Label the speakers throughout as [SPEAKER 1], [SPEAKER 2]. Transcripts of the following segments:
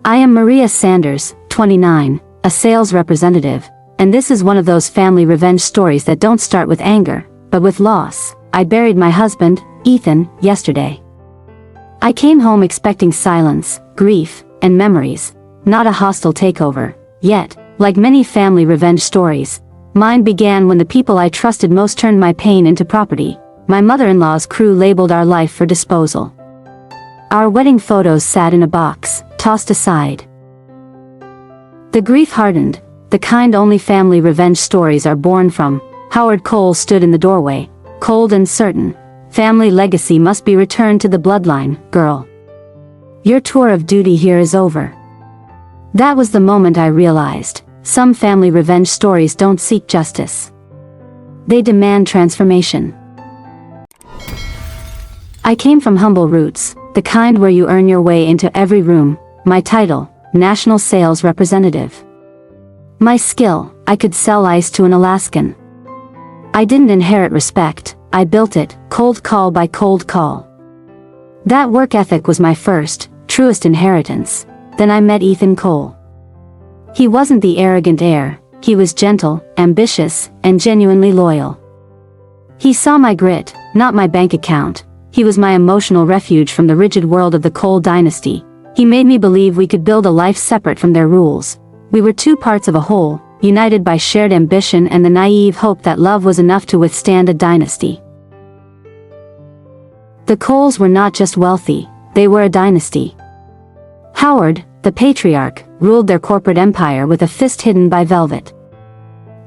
[SPEAKER 1] I am Maria Sanders, 29, a sales representative, and this is one of those family revenge stories that don't start with anger, but with loss. I buried my husband, Ethan, yesterday. I came home expecting silence, grief, and memories, not a hostile takeover. Yet, like many family revenge stories, mine began when the people I trusted most turned my pain into property. My mother-in-law's crew labeled our life for disposal. Our wedding photos sat in a box, tossed aside. The grief hardened, the kind only family revenge stories are born from. Howard Cole stood in the doorway, cold and certain. Family legacy must be returned to the bloodline, girl. Your tour of duty here is over. That was the moment I realized, some family revenge stories don't seek justice. They demand transformation. I came from humble roots, the kind where you earn your way into every room. My title, National Sales Representative. My skill, I could sell ice to an Alaskan. I didn't inherit respect, I built it, cold call by cold call. That work ethic was my first, truest inheritance. Then I met Ethan Cole. He wasn't the arrogant heir, he was gentle, ambitious, and genuinely loyal. He saw my grit, not my bank account. He was my emotional refuge from the rigid world of the Cole dynasty. He made me believe we could build a life separate from their rules. We were two parts of a whole, united by shared ambition and the naive hope that love was enough to withstand a dynasty. The Coles were not just wealthy, they were a dynasty. Howard, the patriarch, ruled their corporate empire with a fist hidden by velvet.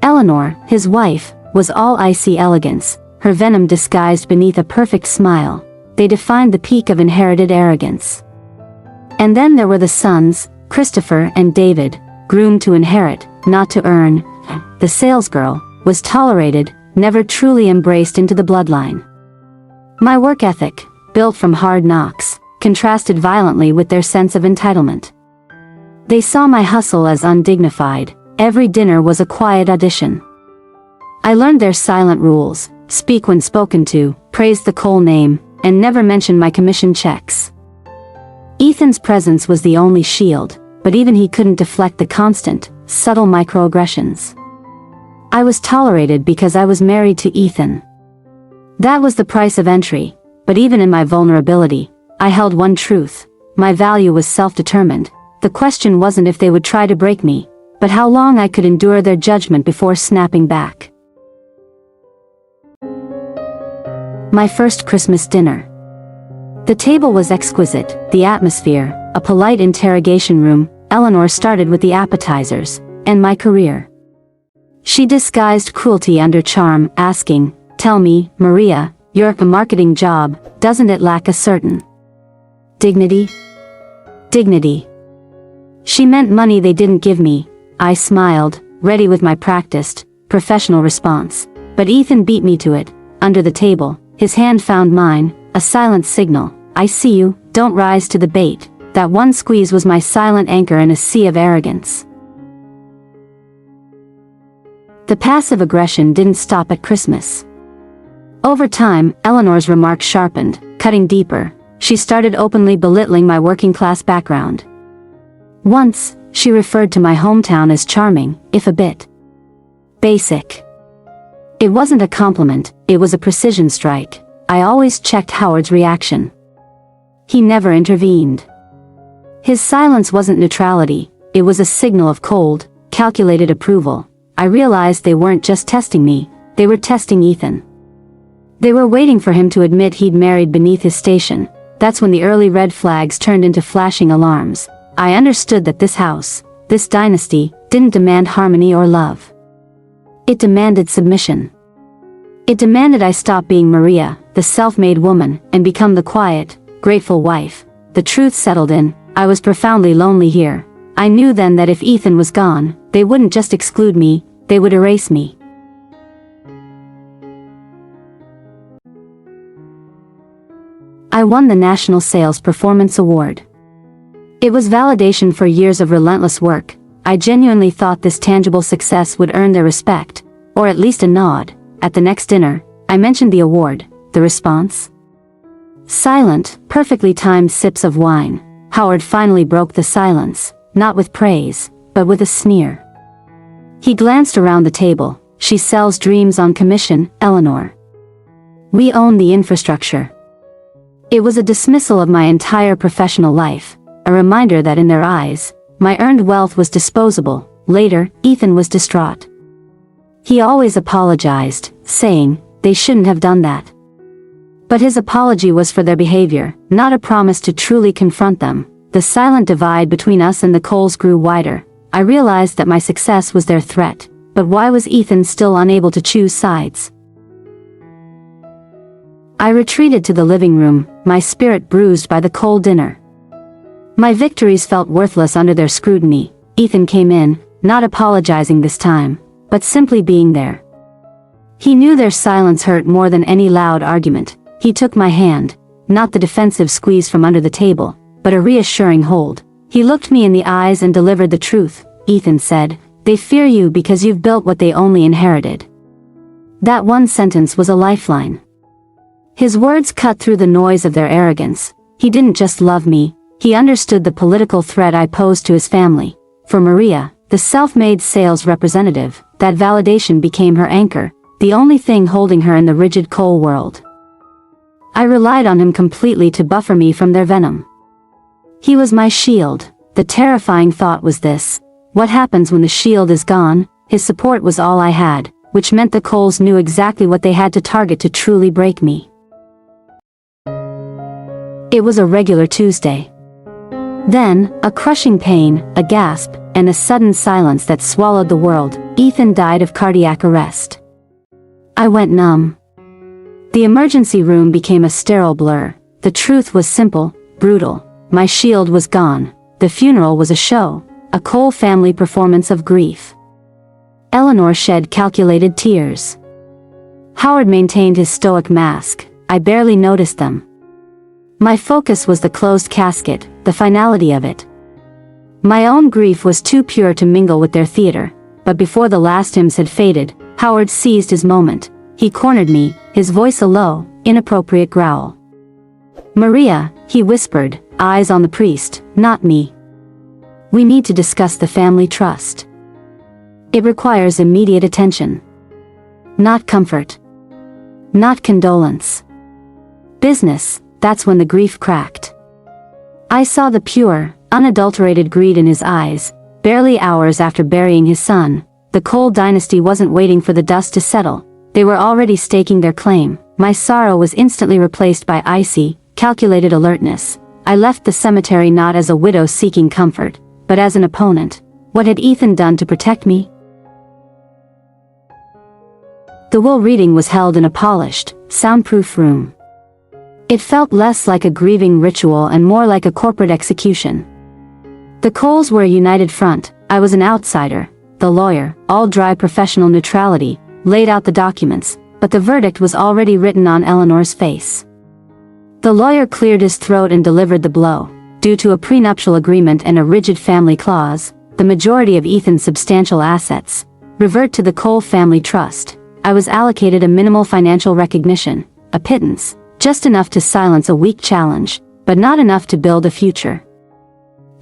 [SPEAKER 1] Eleanor, his wife, was all icy elegance, her venom disguised beneath a perfect smile. They defined the peak of inherited arrogance. And then there were the sons, Christopher and David, groomed to inherit, not to earn. The salesgirl was tolerated, never truly embraced into the bloodline. My work ethic, built from hard knocks, contrasted violently with their sense of entitlement. They saw my hustle as undignified. Every dinner was a quiet audition. I learned their silent rules: speak when spoken to, praise the Cole name, and never mention my commission checks. Ethan's presence was the only shield, but even he couldn't deflect the constant, subtle microaggressions. I was tolerated because I was married to Ethan. That was the price of entry, but even in my vulnerability, I held one truth: my value was self-determined. The question wasn't if they would try to break me, but how long I could endure their judgment before snapping back. My first Christmas dinner. The table was exquisite, the atmosphere, a polite interrogation room. Eleanor started with the appetizers, and my career. She disguised cruelty under charm, asking, "Tell me, Maria, your marketing job, doesn't it lack a certain dignity?" Dignity. She meant money they didn't give me. I smiled, ready with my practiced, professional response. But Ethan beat me to it. Under the table, his hand found mine, a silent signal. "I see you, don't rise to the bait." That one squeeze was my silent anchor in a sea of arrogance. The passive aggression didn't stop at Christmas. Over time, Eleanor's remarks sharpened, cutting deeper. She started openly belittling my working-class background. Once, she referred to my hometown as charming, if a bit basic. It wasn't a compliment, it was a precision strike. I always checked Howard's reaction. He never intervened. His silence wasn't neutrality, it was a signal of cold, calculated approval. I realized they weren't just testing me, they were testing Ethan. They were waiting for him to admit he'd married beneath his station. That's when the early red flags turned into flashing alarms. I understood that this house, this dynasty, didn't demand harmony or love. It demanded submission. It demanded I stop being Maria, the self-made woman, and become the quiet, grateful wife. The truth settled in. I was profoundly lonely here. I knew then that if Ethan was gone, they wouldn't just exclude me, they would erase me. I won the National Sales Performance Award. It was validation for years of relentless work. I genuinely thought this tangible success would earn their respect, or at least a nod. At the next dinner, I mentioned the award. The response? Silent, perfectly timed sips of wine. Howard finally broke the silence, not with praise, but with a sneer. He glanced around the table. She sells dreams on commission, Eleanor. We own the infrastructure. It was a dismissal of my entire professional life, a reminder that in their eyes, my earned wealth was disposable. Later, Ethan was distraught. He always apologized, saying, they shouldn't have done that. But his apology was for their behavior, not a promise to truly confront them. The silent divide between us and the Coles grew wider. I realized that my success was their threat, but why was Ethan still unable to choose sides? I retreated to the living room, my spirit bruised by the cold dinner. My victories felt worthless under their scrutiny. Ethan came in, not apologizing this time, but simply being there. He knew their silence hurt more than any loud argument. He took my hand, not the defensive squeeze from under the table, but a reassuring hold. He looked me in the eyes and delivered the truth. Ethan said, they fear you because you've built what they only inherited. That one sentence was a lifeline. His words cut through the noise of their arrogance. He didn't just love me, he understood the political threat I posed to his family. For Maria, the self-made sales representative, that validation became her anchor, the only thing holding her in the rigid Cole world. I relied on him completely to buffer me from their venom. He was my shield. The terrifying thought was this: what happens when the shield is gone? His support was all I had, which meant the Coles knew exactly what they had to target to truly break me. It was a regular Tuesday. Then, a crushing pain, a gasp, and a sudden silence that swallowed the world. Ethan died of cardiac arrest. I went numb. The emergency room became a sterile blur. The truth was simple, brutal. My shield was gone. The funeral was a show, a Cole family performance of grief. Eleanor shed calculated tears. Howard maintained his stoic mask. I barely noticed them. My focus was the closed casket, the finality of it. My own grief was too pure to mingle with their theater, but before the last hymns had faded, Howard seized his moment. He cornered me, his voice a low, inappropriate growl. Maria, he whispered, eyes on the priest, not me. We need to discuss the family trust. It requires immediate attention. Not comfort. Not condolence. Business. That's when the grief cracked. I saw the pure, unadulterated greed in his eyes. Barely hours after burying his son, the Cole dynasty wasn't waiting for the dust to settle. They were already staking their claim. My sorrow was instantly replaced by icy, calculated alertness. I left the cemetery not as a widow seeking comfort, but as an opponent. What had Ethan done to protect me? The will reading was held in a polished, soundproof room. It felt less like a grieving ritual and more like a corporate execution. The Coles were a united front. I was an outsider. The lawyer, all dry professional neutrality, laid out the documents, but the verdict was already written on Eleanor's face. The lawyer cleared his throat and delivered the blow. Due to a prenuptial agreement and a rigid family clause, the majority of Ethan's substantial assets revert to the Cole family trust. I was allocated a minimal financial recognition, a pittance, just enough to silence a weak challenge, but not enough to build a future.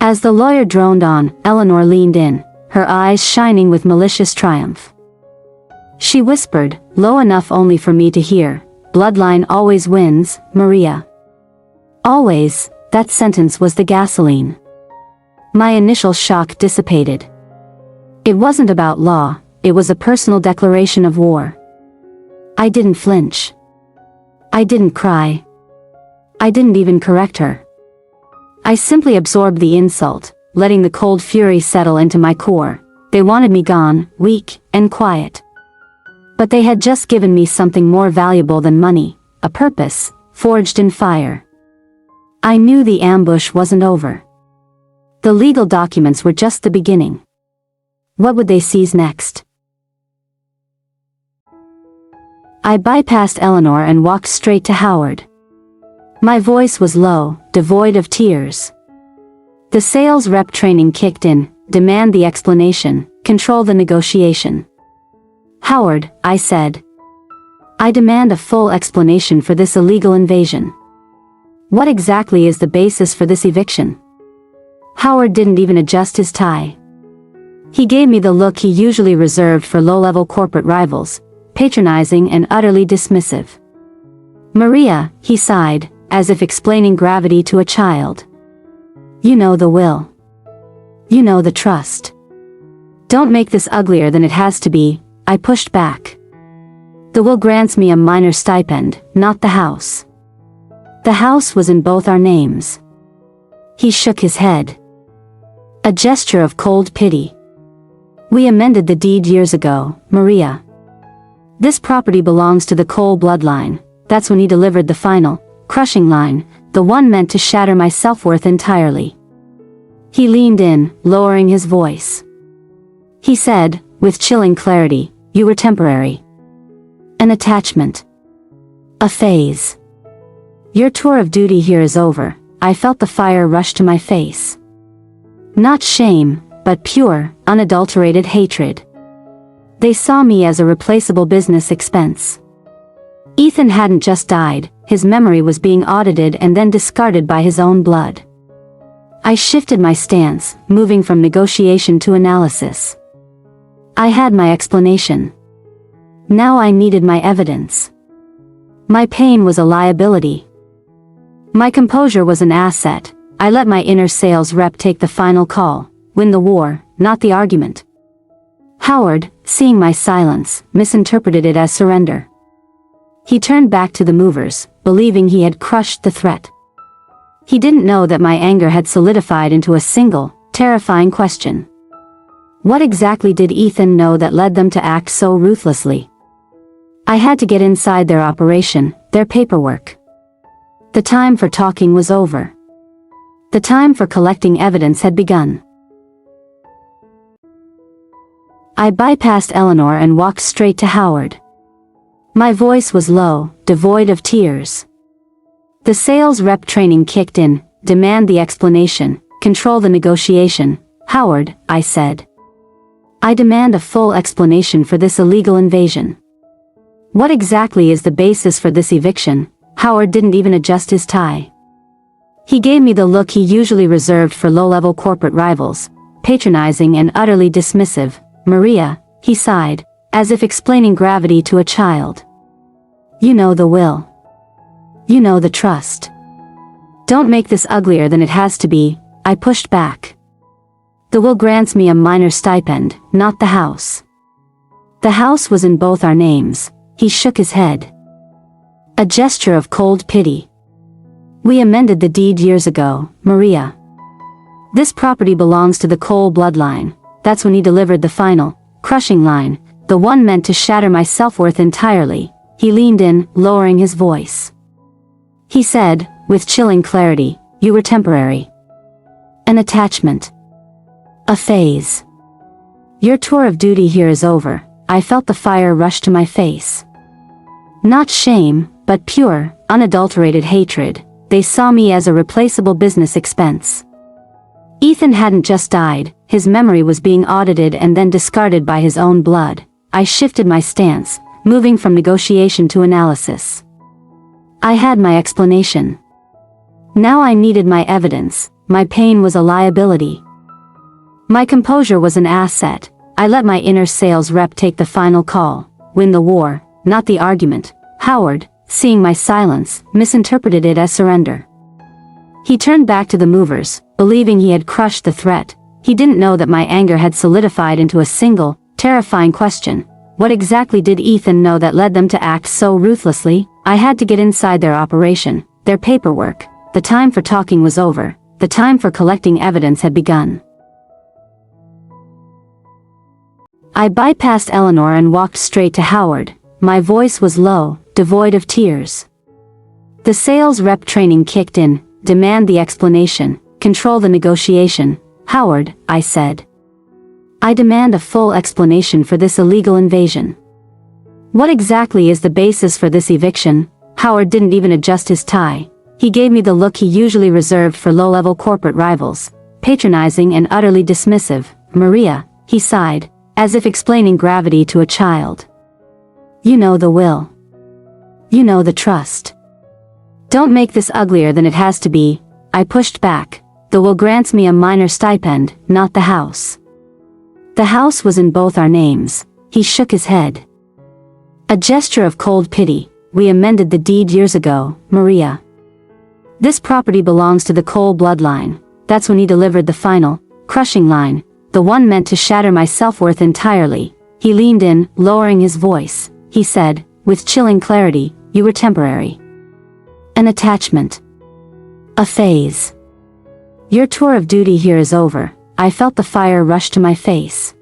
[SPEAKER 1] As the lawyer droned on, Eleanor leaned in, her eyes shining with malicious triumph. She whispered, low enough only for me to hear, "Bloodline always wins, Maria." Always, that sentence was the gasoline. My initial shock dissipated. It wasn't about law, it was a personal declaration of war. I didn't flinch. I didn't cry. I didn't even correct her. I simply absorbed the insult, letting the cold fury settle into my core. They wanted me gone, weak, and quiet. But they had just given me something more valuable than money, a purpose, forged in fire. I knew the ambush wasn't over. The legal documents were just the beginning. What would they seize next? I bypassed Eleanor and walked straight to Howard. My voice was low, devoid of tears. The sales rep training kicked in, demand the explanation, control the negotiation. Howard, I said. I demand a full explanation for this illegal invasion. What exactly is the basis for this eviction? Howard didn't even adjust his tie. He gave me the look he usually reserved for low-level corporate rivals, patronizing and utterly dismissive. "Maria," he sighed, as if explaining gravity to a child. "You know the will. You know the trust. Don't make this uglier than it has to be," I pushed back. "The will grants me a minor stipend, not the house. The house was in both our names." He shook his head. A gesture of cold pity. "We amended the deed years ago, Maria. This property belongs to the Cole bloodline." That's when he delivered the final, crushing line, the one meant to shatter my self-worth entirely. He leaned in, lowering his voice. He said, with chilling clarity, "You were temporary. An attachment. A phase. Your tour of duty here is over." I felt the fire rush to my face. Not shame, but pure, unadulterated hatred. They saw me as a replaceable business expense. Ethan hadn't just died, his memory was being audited and then discarded by his own blood. I shifted my stance, moving from negotiation to analysis. I had my explanation. Now I needed my evidence. My pain was a liability. My composure was an asset. I let my inner sales rep take the final call, win the war, not the argument. Howard, seeing my silence, misinterpreted it as surrender. He turned back to the movers, believing he had crushed the threat. He didn't know that my anger had solidified into a single, terrifying question. What exactly did Ethan know that led them to act so ruthlessly? I had to get inside their operation, their paperwork. The time for talking was over. The time for collecting evidence had begun. I bypassed Eleanor and walked straight to Howard. My voice was low, devoid of tears. The sales rep training kicked in, demand the explanation, control the negotiation. "Howard," I said. "I demand a full explanation for this illegal invasion. What exactly is the basis for this eviction?" Howard didn't even adjust his tie. He gave me the look he usually reserved for low-level corporate rivals, patronizing and utterly dismissive. "Maria," he sighed, as if explaining gravity to a child. "You know the will. You know the trust. Don't make this uglier than it has to be," I pushed back. "The will grants me a minor stipend, not the house. The house was in both our names." He shook his head. A gesture of cold pity. "We amended the deed years ago, Maria. This property belongs to the Cole bloodline." That's when he delivered the final, crushing line, the one meant to shatter my self-worth entirely. He leaned in, lowering his voice. He said, with chilling clarity, "You were temporary. An attachment. A phase. Your tour of duty here is over." I felt the fire rush to my face. Not shame, but pure, unadulterated hatred. They saw me as a replaceable business expense. Ethan hadn't just died, his memory was being audited and then discarded by his own blood. I shifted my stance, moving from negotiation to analysis. I had my explanation. Now I needed my evidence. My pain was a liability. My composure was an asset. I let my inner sales rep take the final call, win the war, not the argument. Howard, seeing my silence, misinterpreted it as surrender. He turned back to the movers, believing he had crushed the threat. He didn't know that my anger had solidified into a single, terrifying question. What exactly did Ethan know that led them to act so ruthlessly? I had to get inside their operation, their paperwork. The time for talking was over. The time for collecting evidence had begun. I bypassed Eleanor and walked straight to Howard. My voice was low, devoid of tears. The sales rep training kicked in, demand the explanation, control the negotiation. "Howard," I said. "I demand a full explanation for this illegal invasion. What exactly is the basis for this eviction?" Howard didn't even adjust his tie. He gave me the look he usually reserved for low-level corporate rivals, patronizing and utterly dismissive. "Maria," he sighed, as if explaining gravity to a child. "You know the will. You know the trust. Don't make this uglier than it has to be." I pushed back. the will grants me a minor stipend, not the house. The house was in both our names. He shook his head. A gesture of cold pity. We amended the deed years ago, Maria. This property belongs to the Cole bloodline. That's when he delivered the final, crushing line, the one meant to shatter my self-worth entirely. He leaned in, lowering his voice. He said, with chilling clarity, you were temporary. An attachment. A phase. Your tour of duty here is over. I felt the fire rush to my face.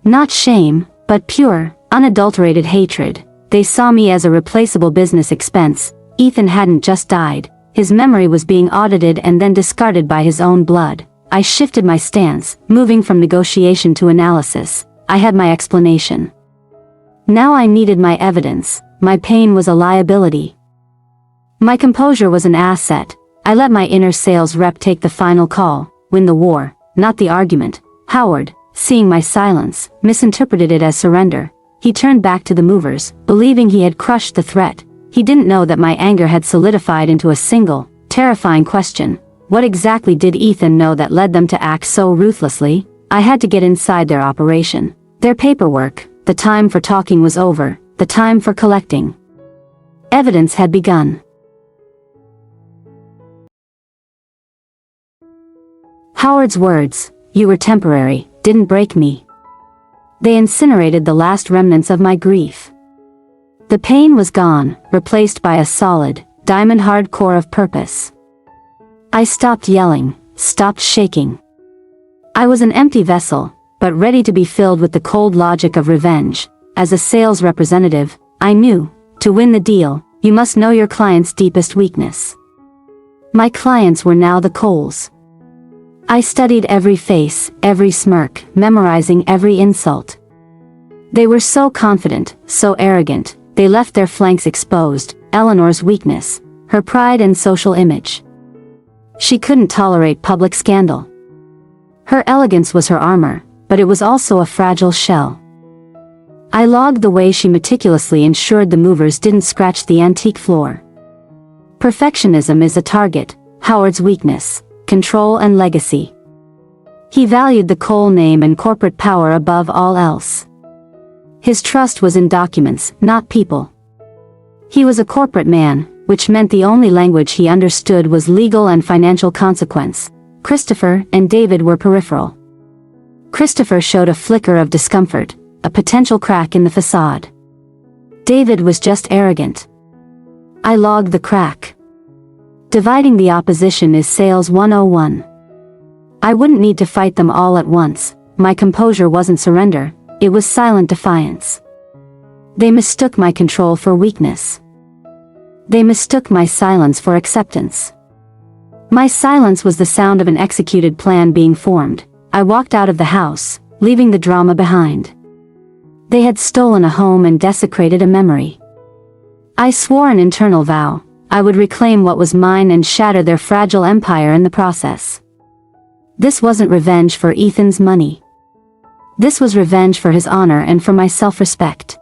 [SPEAKER 1] Not shame, but pure, unadulterated hatred. They saw me as a replaceable business expense. Ethan hadn't just died. His memory was being audited and then discarded by his own blood. I shifted my stance, moving from negotiation to analysis. I had my explanation. Now I needed my evidence. My pain was a liability. My composure was an asset. I let my inner sales rep take the final call, win the war, not the argument. Howard, seeing my silence, misinterpreted it as surrender. He turned back to the movers, believing he had crushed the threat. He didn't know that my anger had solidified into a single, terrifying question. What exactly did Ethan know that led them to act so ruthlessly? I had to get inside their operation. Their paperwork. The time for talking was over. The time for collecting evidence had begun. Howard's words, you were temporary, didn't break me. They incinerated the last remnants of my grief. The pain was gone, replaced by a solid, diamond-hard core of purpose. I stopped yelling, stopped shaking. I was an empty vessel, but ready to be filled with the cold logic of revenge. As a sales representative, I knew, to win the deal, you must know your client's deepest weakness. My clients were now the Coles. I studied every face, every smirk, memorizing every insult. They were so confident, so arrogant, they left their flanks exposed. Eleanor's weakness, her pride and social image. She couldn't tolerate public scandal. Her elegance was her armor, but it was also a fragile shell. I logged the way she meticulously ensured the movers didn't scratch the antique floor. Perfectionism is a target, Howard's weakness, control and legacy. He valued the Cole name and corporate power above all else. His trust was in documents, not people. He was a corporate man, which meant the only language he understood was legal and financial consequence. Christopher and David were peripheral. Christopher showed a flicker of discomfort, a potential crack in the facade. David was just arrogant. I logged the crack. Dividing the opposition is sales 101. I wouldn't need to fight them all at once. My composure wasn't surrender, it was silent defiance. They mistook my control for weakness. They mistook my silence for acceptance. My silence was the sound of an executed plan being formed. I walked out of the house, leaving the drama behind. They had stolen a home and desecrated a memory. I swore an internal vow. I would reclaim what was mine and shatter their fragile empire in the process. This wasn't revenge for Ethan's money. This was revenge for his honor and for my self-respect.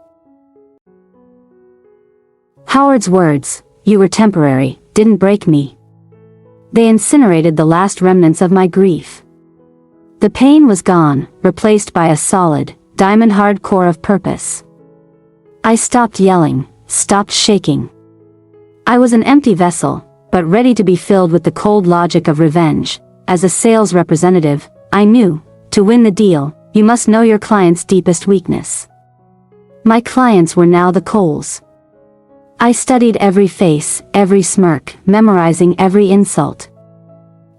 [SPEAKER 1] Howard's words, you were temporary, didn't break me. They incinerated the last remnants of my grief. The pain was gone, replaced by a solid, diamond-hard core of purpose. I stopped yelling, stopped shaking. I was an empty vessel, but ready to be filled with the cold logic of revenge. As a sales representative, I knew, to win the deal, you must know your client's deepest weakness. My clients were now the Coles. I studied every face, every smirk, memorizing every insult.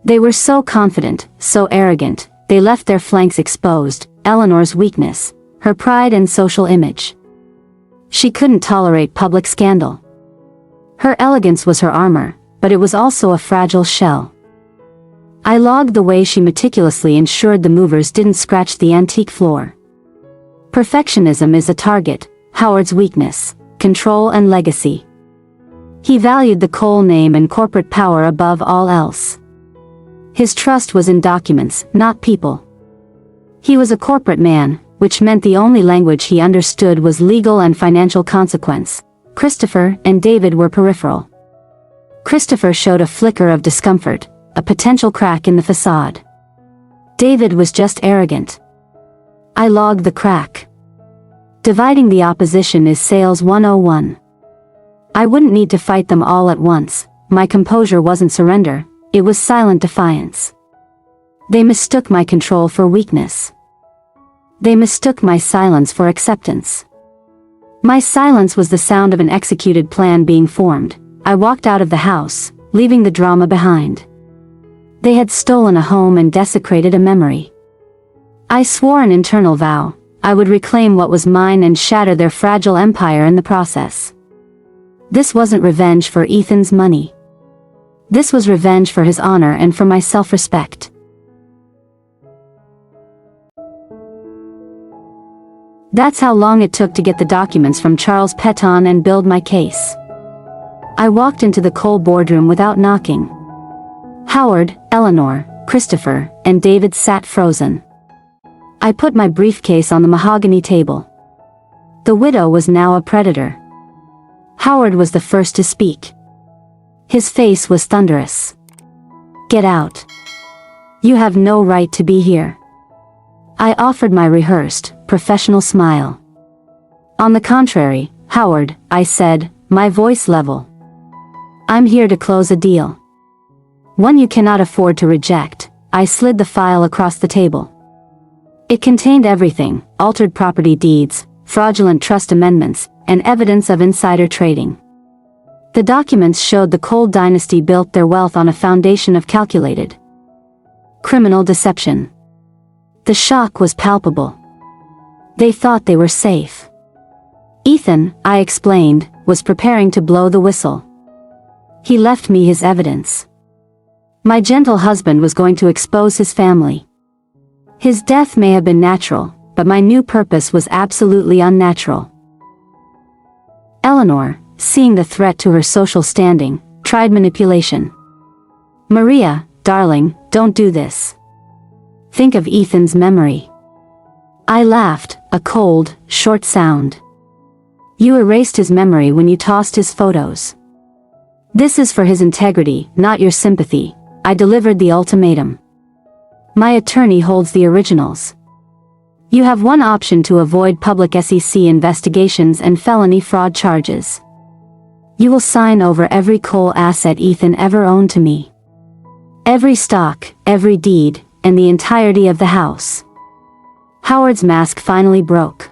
[SPEAKER 1] They were so confident, so arrogant, they left their flanks exposed. Eleanor's weakness, her pride and social image. She couldn't tolerate public scandal. Her elegance was her armor, but it was also a fragile shell. I logged the way she meticulously ensured the movers didn't scratch the antique floor. Perfectionism is a target, Howard's weakness, control and legacy. He valued the Cole name and corporate power above all else. His trust was in documents, not people. He was a corporate man, which meant the only language he understood was legal and financial consequence. Christopher and David were peripheral. Christopher showed a flicker of discomfort, a potential crack in the facade. David was just arrogant. I logged the crack. Dividing the opposition is sales 101. I wouldn't need to fight them all at once. My composure wasn't surrender, it was silent defiance. They mistook my control for weakness. They mistook my silence for acceptance. My silence was the sound of an executed plan being formed. I walked out of the house, leaving the drama behind. They had stolen a home and desecrated a memory. I swore an internal vow. I would reclaim what was mine and shatter their fragile empire in the process. This wasn't revenge for Ethan's money. This was revenge for his honor and for my self-respect. That's how long it took to get the documents from Charles Peton and build my case. I walked into the Cole boardroom without knocking. Howard, Eleanor, Christopher, and David sat frozen. I put my briefcase on the mahogany table. The widow was now a predator. Howard was the first to speak. His face was thunderous. "Get out. You have no right to be here." I offered my rehearsed, professional smile. "On the contrary, Howard," I said, my voice level. "I'm here to close a deal. One you cannot afford to reject." I slid the file across the table. It contained everything: altered property deeds, fraudulent trust amendments, and evidence of insider trading. The documents showed the Cole dynasty built their wealth on a foundation of calculated criminal deception. The shock was palpable. They thought they were safe. Ethan, I explained, was preparing to blow the whistle. He left me his evidence. My gentle husband was going to expose his family. His death may have been natural, but my new purpose was absolutely unnatural. Eleanor, seeing the threat to her social standing, tried manipulation. "Maria, darling, don't do this. Think of Ethan's memory." I laughed, a cold, short sound. "You erased his memory when you tossed his photos. This is for his integrity, not your sympathy." I delivered the ultimatum. "My attorney holds the originals. You have one option to avoid public SEC investigations and felony fraud charges. You will sign over every Cole asset Ethan ever owned to me. Every stock, every deed, and the entirety of the house." Howard's mask finally broke.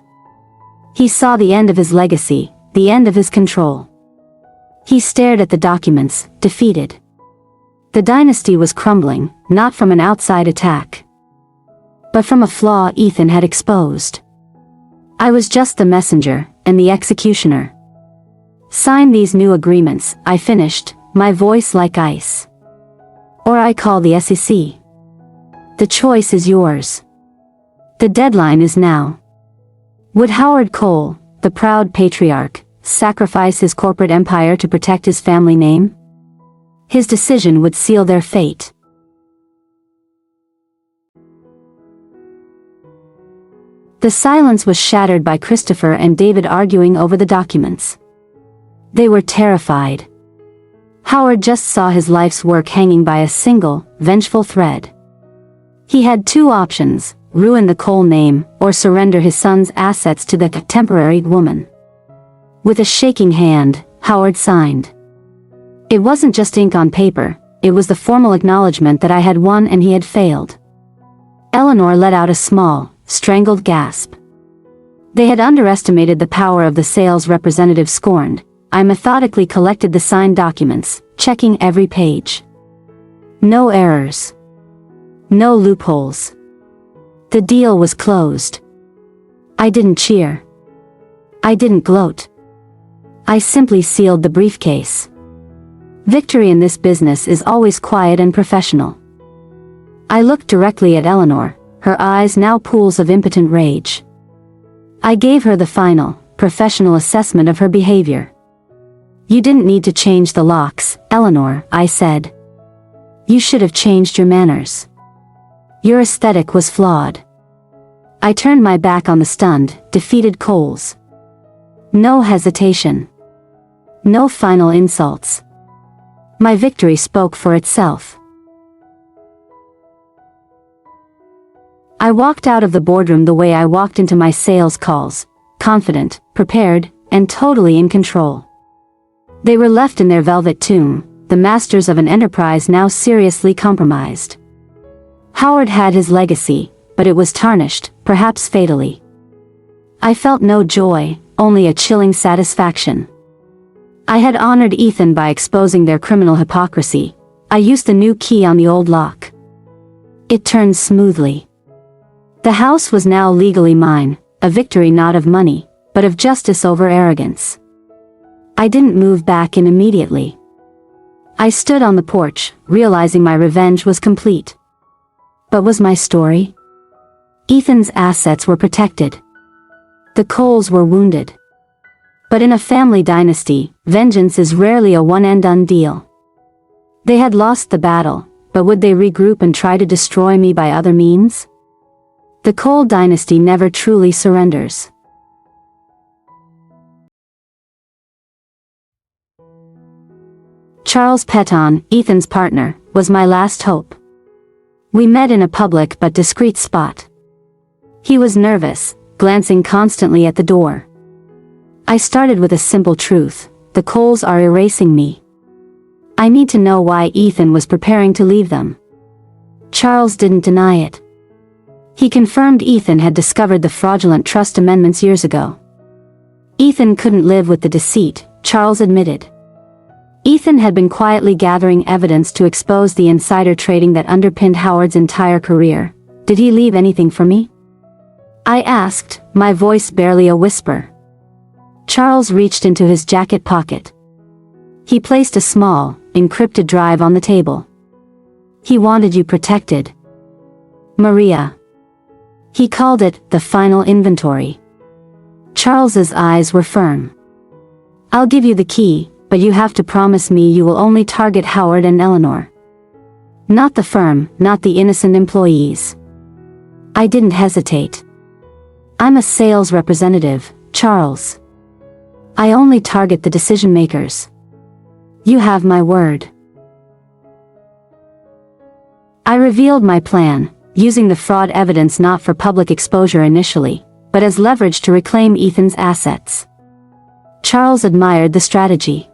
[SPEAKER 1] He saw the end of his legacy, the end of his control. He stared at the documents, defeated. The dynasty was crumbling, not from an outside attack, but from a flaw Ethan had exposed. I was just the messenger, and the executioner. "Sign these new agreements," I finished, my voice like ice. "Or I call the SEC. The choice is yours. The deadline is now." Would Howard Cole, the proud patriarch, sacrifice his corporate empire to protect his family name? His decision would seal their fate. The silence was shattered by Christopher and David arguing over the documents. They were terrified. Howard just saw his life's work hanging by a single, vengeful thread. He had two options: ruin the Cole name, or surrender his son's assets to the temporary woman. With a shaking hand, Howard signed. It wasn't just ink on paper, it was the formal acknowledgement that I had won and he had failed. Eleanor let out a small, strangled gasp. They had underestimated the power of the sales representative scorned. I methodically collected the signed documents, checking every page. No errors. No loopholes. The deal was closed. I didn't cheer. I didn't gloat. I simply sealed the briefcase. Victory in this business is always quiet and professional. I looked directly at Eleanor, her eyes now pools of impotent rage. I gave her the final, professional assessment of her behavior. "You didn't need to change the locks, Eleanor," I said. "You should have changed your manners. Your aesthetic was flawed." I turned my back on the stunned, defeated Coles. No hesitation. No final insults. My victory spoke for itself. I walked out of the boardroom the way I walked into my sales calls, confident, prepared, and totally in control. They were left in their velvet tomb, the masters of an enterprise now seriously compromised. Howard had his legacy, but it was tarnished, perhaps fatally. I felt no joy, only a chilling satisfaction. I had honored Ethan by exposing their criminal hypocrisy. I used the new key on the old lock. It turned smoothly. The house was now legally mine, a victory not of money, but of justice over arrogance. I didn't move back in immediately. I stood on the porch, realizing my revenge was complete. But was my story? Ethan's assets were protected. The Coles were wounded. But in a family dynasty, vengeance is rarely a one-and-done deal. They had lost the battle, but would they regroup and try to destroy me by other means? The Cole dynasty never truly surrenders. Charles Petton, Ethan's partner, was my last hope. We met in a public but discreet spot. He was nervous, glancing constantly at the door. I started with a simple truth: the Coles are erasing me. I need to know why Ethan was preparing to leave them. Charles didn't deny it. He confirmed Ethan had discovered the fraudulent trust amendments years ago. Ethan couldn't live with the deceit, Charles admitted. Ethan had been quietly gathering evidence to expose the insider trading that underpinned Howard's entire career. Did he leave anything for me? I asked, my voice barely a whisper. Charles reached into his jacket pocket. He placed a small, encrypted drive on the table. He wanted you protected. Maria. He called it the final inventory. Charles's eyes were firm. I'll give you the key, but you have to promise me you will only target Howard and Eleanor. Not the firm, not the innocent employees. I didn't hesitate. I'm a sales representative, Charles. I only target the decision makers. You have my word. I revealed my plan, using the fraud evidence not for public exposure initially, but as leverage to reclaim Ethan's assets. Charles admired the strategy.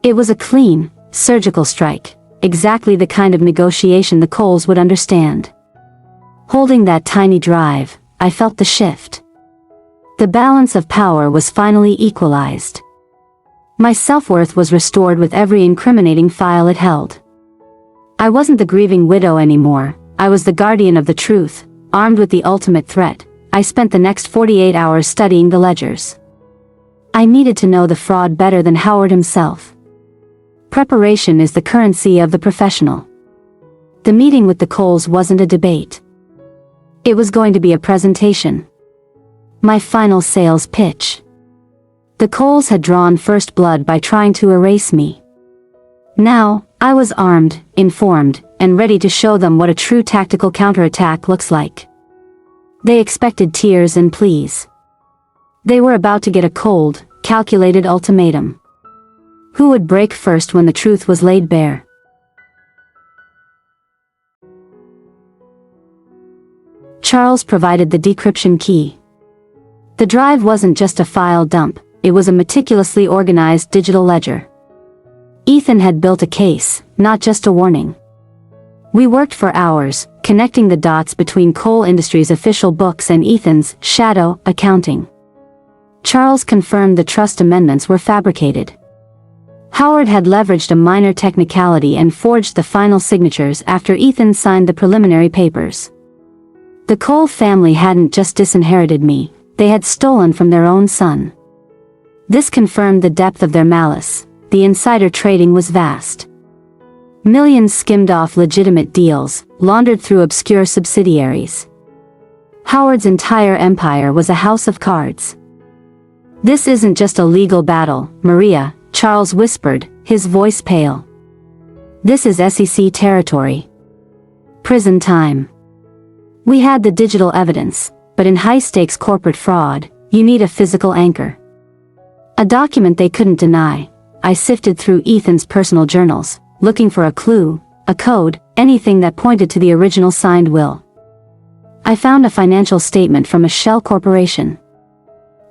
[SPEAKER 1] It was a clean, surgical strike, exactly the kind of negotiation the Coles would understand. Holding that tiny drive, I felt the shift. The balance of power was finally equalized. My self-worth was restored with every incriminating file it held. I wasn't the grieving widow anymore, I was the guardian of the truth, armed with the ultimate threat. I spent the next 48 hours studying the ledgers. I needed to know the fraud better than Howard himself. Preparation is the currency of the professional. The meeting with the Coles wasn't a debate. It was going to be a presentation. My final sales pitch. The Coles had drawn first blood by trying to erase me. Now, I was armed, informed, and ready to show them what a true tactical counterattack looks like. They expected tears and pleas. They were about to get a cold, calculated ultimatum. Who would break first when the truth was laid bare? Charles provided the decryption key. The drive wasn't just a file dump, it was a meticulously organized digital ledger. Ethan had built a case, not just a warning. We worked for hours, connecting the dots between Cole Industries' official books and Ethan's shadow accounting. Charles confirmed the trust amendments were fabricated. Howard had leveraged a minor technicality and forged the final signatures after Ethan signed the preliminary papers. The Cole family hadn't just disinherited me, they had stolen from their own son. This confirmed the depth of their malice. The insider trading was vast. Millions skimmed off legitimate deals, laundered through obscure subsidiaries. Howard's entire empire was a house of cards. This isn't just a legal battle, Maria, Charles whispered, his voice pale. This is SEC territory. Prison time. We had the digital evidence, but in high-stakes corporate fraud, you need a physical anchor. A document they couldn't deny. I sifted through Ethan's personal journals, looking for a clue, a code, anything that pointed to the original signed will. I found a financial statement from a shell corporation.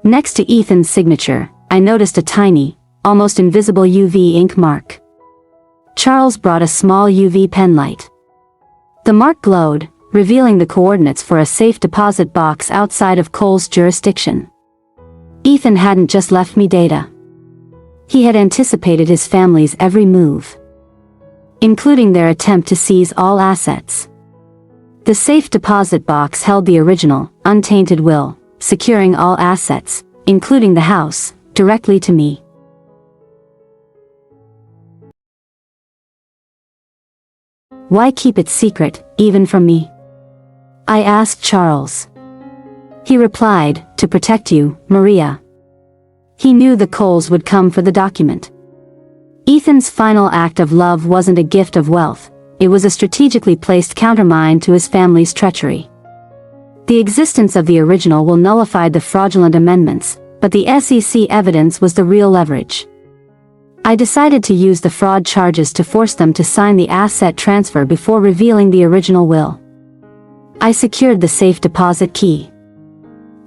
[SPEAKER 1] Next to Ethan's signature, I noticed a tiny, almost invisible UV ink mark. Charles brought a small UV pen light. The mark glowed, revealing the coordinates for a safe deposit box outside of Cole's jurisdiction. Ethan hadn't just left me data. He had anticipated his family's every move, including their attempt to seize all assets. The safe deposit box held the original, untainted will, securing all assets, including the house, directly to me. Why keep it secret, even from me? I asked Charles. He replied, to protect you, Maria. He knew the Coles would come for the document. Ethan's final act of love wasn't a gift of wealth, it was a strategically placed countermine to his family's treachery. The existence of the original will nullify the fraudulent amendments, but the SEC evidence was the real leverage. I decided to use the fraud charges to force them to sign the asset transfer before revealing the original will. I secured the safe deposit key.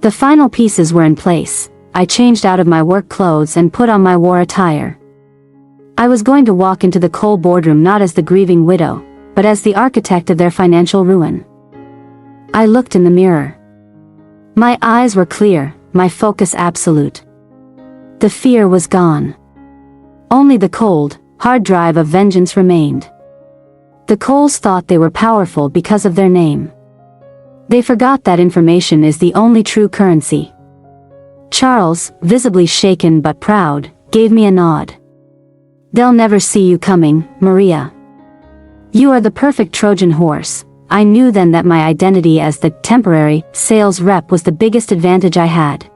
[SPEAKER 1] The final pieces were in place. I changed out of my work clothes and put on my war attire. I was going to walk into the Cole boardroom not as the grieving widow, but as the architect of their financial ruin. I looked in the mirror. My eyes were clear, my focus absolute. The fear was gone. Only the cold, hard drive of vengeance remained. The Coles thought they were powerful because of their name. They forgot that information is the only true currency. Charles, visibly shaken but proud, gave me a nod. They'll never see you coming, Maria. You are the perfect Trojan horse. I knew then that my identity as the temporary sales rep was the biggest advantage I had.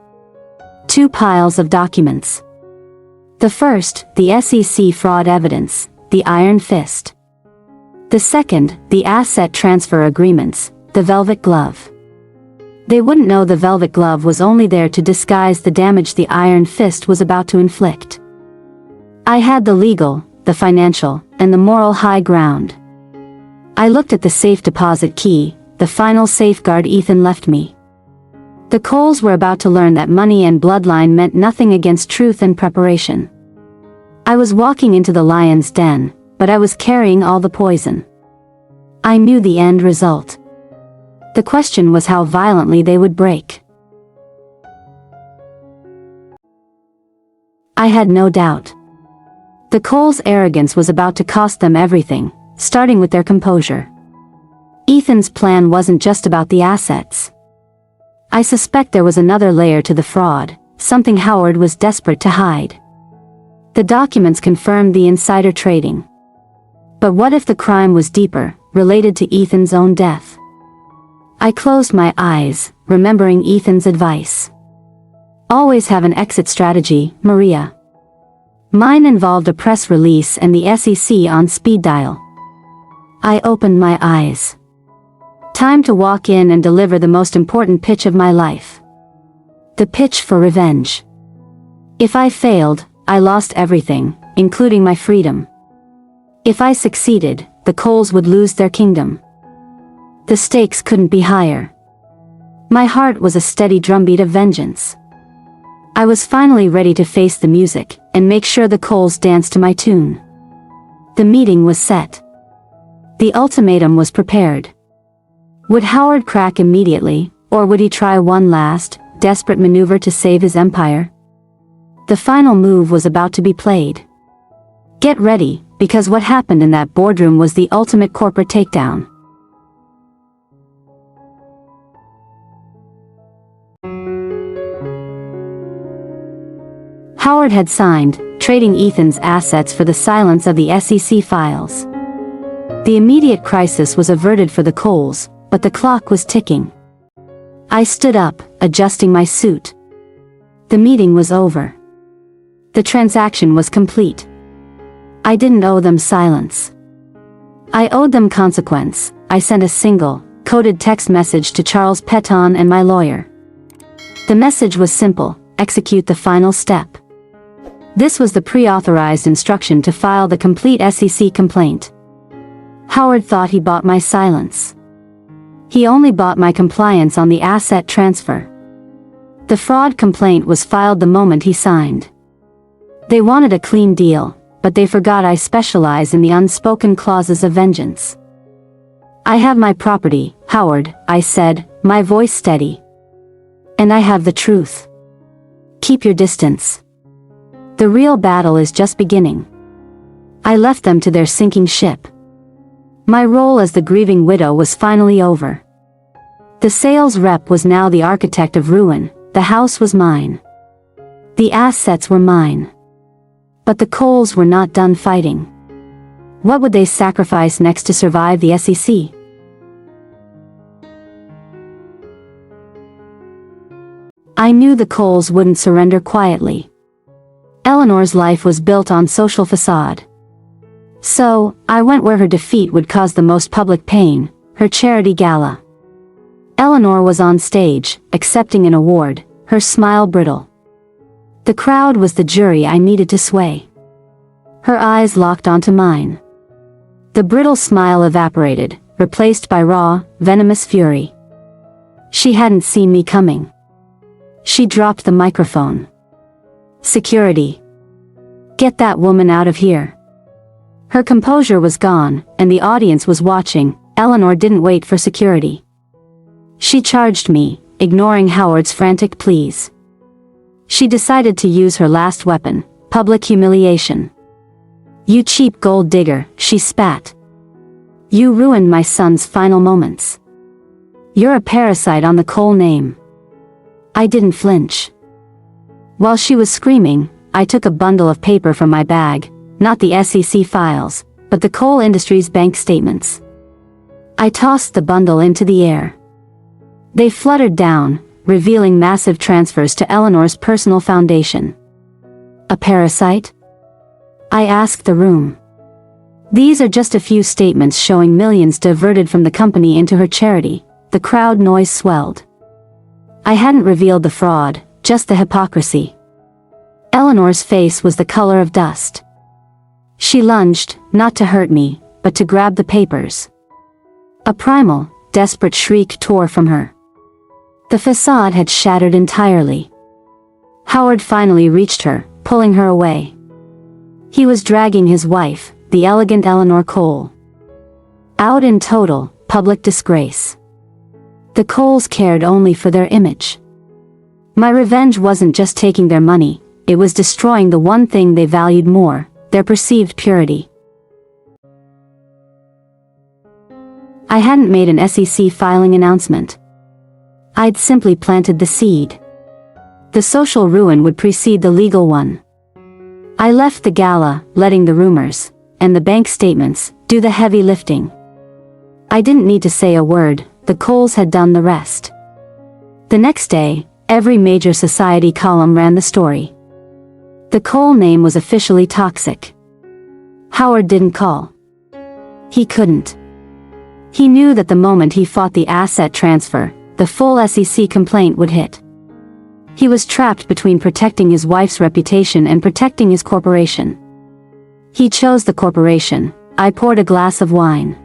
[SPEAKER 1] 2 piles of documents. The first, the SEC fraud evidence, the Iron Fist. The second, the asset transfer agreements, the velvet glove. They wouldn't know the velvet glove was only there to disguise the damage the Iron Fist was about to inflict. I had the legal, the financial, and the moral high ground. I looked at the safe deposit key, the final safeguard Ethan left me. The Coles were about to learn that money and bloodline meant nothing against truth and preparation. I was walking into the lion's den, but I was carrying all the poison. I knew the end result. The question was how violently they would break. I had no doubt. The Coles' arrogance was about to cost them everything, starting with their composure. Ethan's plan wasn't just about the assets. I suspect there was another layer to the fraud, something Howard was desperate to hide. The documents confirmed the insider trading. But what if the crime was deeper, related to Ethan's own death? I closed my eyes, remembering Ethan's advice. Always have an exit strategy, Maria. Mine involved a press release and the SEC on speed dial. I opened my eyes. Time to walk in and deliver the most important pitch of my life. The pitch for revenge. If I failed, I lost everything, including my freedom. If I succeeded, the Coles would lose their kingdom. The stakes couldn't be higher. My heart was a steady drumbeat of vengeance. I was finally ready to face the music, and make sure the Coles danced to my tune. The meeting was set. The ultimatum was prepared. Would Howard crack immediately, or would he try one last, desperate maneuver to save his empire? The final move was about to be played. Get ready, because what happened in that boardroom was the ultimate corporate takedown. Howard had signed, trading Ethan's assets for the silence of the SEC files. The immediate crisis was averted for the Coles, but the clock was ticking. I stood up, adjusting my suit. The meeting was over. The transaction was complete. I didn't owe them silence. I owed them consequence. I sent a single, coded text message to Charles Peton and my lawyer. The message was simple: execute the final step. This was the pre-authorized instruction to file the complete SEC complaint. Howard thought he bought my silence. He only bought my compliance on the asset transfer. The fraud complaint was filed the moment he signed. They wanted a clean deal, but they forgot I specialize in the unspoken clauses of vengeance. I have my property, Howard, I said, my voice steady. And I have the truth. Keep your distance. The real battle is just beginning. I left them to their sinking ship. My role as the grieving widow was finally over. The sales rep was now the architect of ruin. The house was mine. The assets were mine. But the Coles were not done fighting. What would they sacrifice next to survive the SEC? I knew the Coles wouldn't surrender quietly. Eleanor's life was built on social facade. So, I went where her defeat would cause the most public pain, her charity gala. Eleanor was on stage, accepting an award, her smile brittle. The crowd was the jury I needed to sway. Her eyes locked onto mine. The brittle smile evaporated, replaced by raw, venomous fury. She hadn't seen me coming. She dropped the microphone. Security. Get that woman out of here. Her composure was gone, and the audience was watching. Eleanor didn't wait for security. She charged me, ignoring Howard's frantic pleas. She decided to use her last weapon, public humiliation. You cheap gold digger, she spat. You ruined my son's final moments. You're a parasite on the Cole name. I didn't flinch. While she was screaming, I took a bundle of paper from my bag, not the SEC files, but the Cole Industries bank statements. I tossed the bundle into the air. They fluttered down, revealing massive transfers to Eleanor's personal foundation. A parasite? I asked the room. These are just a few statements showing millions diverted from the company into her charity. The crowd noise swelled. I hadn't revealed the fraud, just the hypocrisy. Eleanor's face was the color of dust. She lunged, not to hurt me, but to grab the papers. A primal, desperate shriek tore from her. The facade had shattered entirely. Howard finally reached her, pulling her away. He was dragging his wife, the elegant Eleanor Cole. Out in total, public disgrace. The Coles cared only for their image. My revenge wasn't just taking their money, it was destroying the one thing they valued more, their perceived purity. I hadn't made an SEC filing announcement. I'd simply planted the seed. The social ruin would precede the legal one. I left the gala, letting the rumors, and the bank statements, do the heavy lifting. I didn't need to say a word, the Coles had done the rest. The next day, every major society column ran the story. The Cole name was officially toxic. Howard didn't call. He couldn't. He knew that the moment he fought the asset transfer, the full SEC complaint would hit. He was trapped between protecting his wife's reputation and protecting his corporation. He chose the corporation. I poured a glass of wine.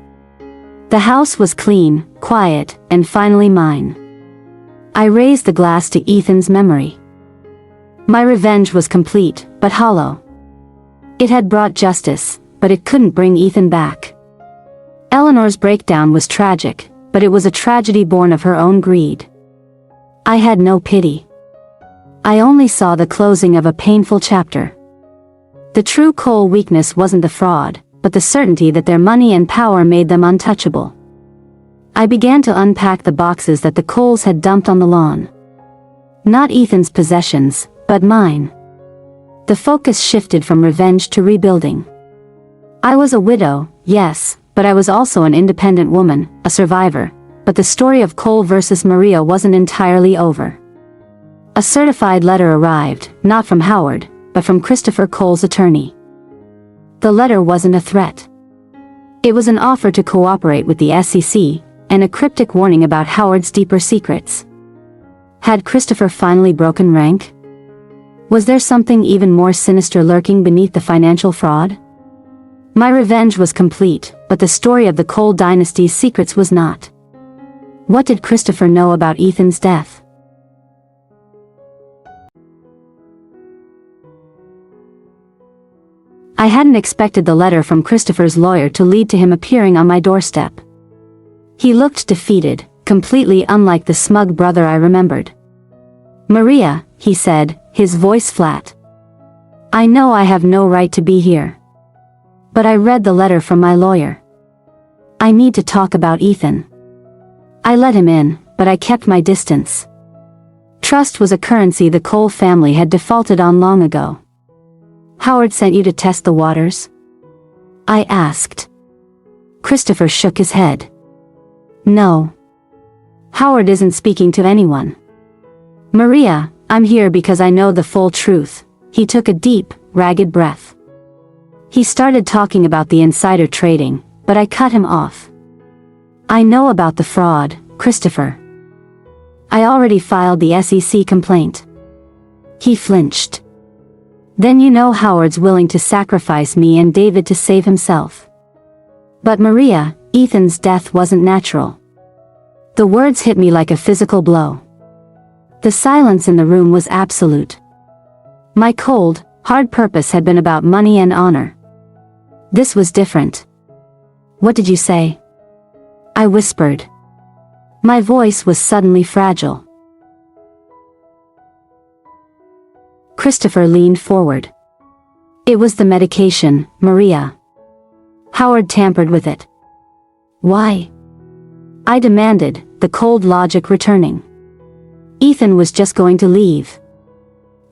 [SPEAKER 1] The house was clean, quiet, and finally mine. I raised the glass to Ethan's memory. My revenge was complete, but hollow. It had brought justice, but it couldn't bring Ethan back. Eleanor's breakdown was tragic, but it was a tragedy born of her own greed. I had no pity. I only saw the closing of a painful chapter. The true Cole weakness wasn't the fraud, but the certainty that their money and power made them untouchable. I began to unpack the boxes that the Coles had dumped on the lawn. Not Ethan's possessions, but mine. The focus shifted from revenge to rebuilding. I was a widow, yes, but I was also an independent woman, a survivor, but the story of Cole versus Maria wasn't entirely over. A certified letter arrived, not from Howard, but from Christopher Cole's attorney. The letter wasn't a threat. It was an offer to cooperate with the SEC, and a cryptic warning about Howard's deeper secrets. Had Christopher finally broken rank? Was there something even more sinister lurking beneath the financial fraud? My revenge was complete, but the story of the Cole dynasty's secrets was not. What did Christopher know about Ethan's death? I hadn't expected the letter from Christopher's lawyer to lead to him appearing on my doorstep. He looked defeated, completely unlike the smug brother I remembered. "Maria," he said, his voice flat. "I know I have no right to be here. But I read the letter from my lawyer. I need to talk about Ethan." I let him in, but I kept my distance. Trust was a currency the Cole family had defaulted on long ago. "Howard sent you to test the waters?" I asked. Christopher shook his head. "No. Howard isn't speaking to anyone. Maria, I'm here because I know the full truth." He took a deep, ragged breath. He started talking about the insider trading, but I cut him off. "I know about the fraud, Christopher. I already filed the SEC complaint." He flinched. "Then you know Howard's willing to sacrifice me and David to save himself." "But Maria, Ethan's death wasn't natural." The words hit me like a physical blow. The silence in the room was absolute. My cold, hard purpose had been about money and honor. This was different. "What did you say?" I whispered. My voice was suddenly fragile. Christopher leaned forward. "It was the medication, Maria. Howard tampered with it." "Why?" I demanded, the cold logic returning. "Ethan was just going to leave.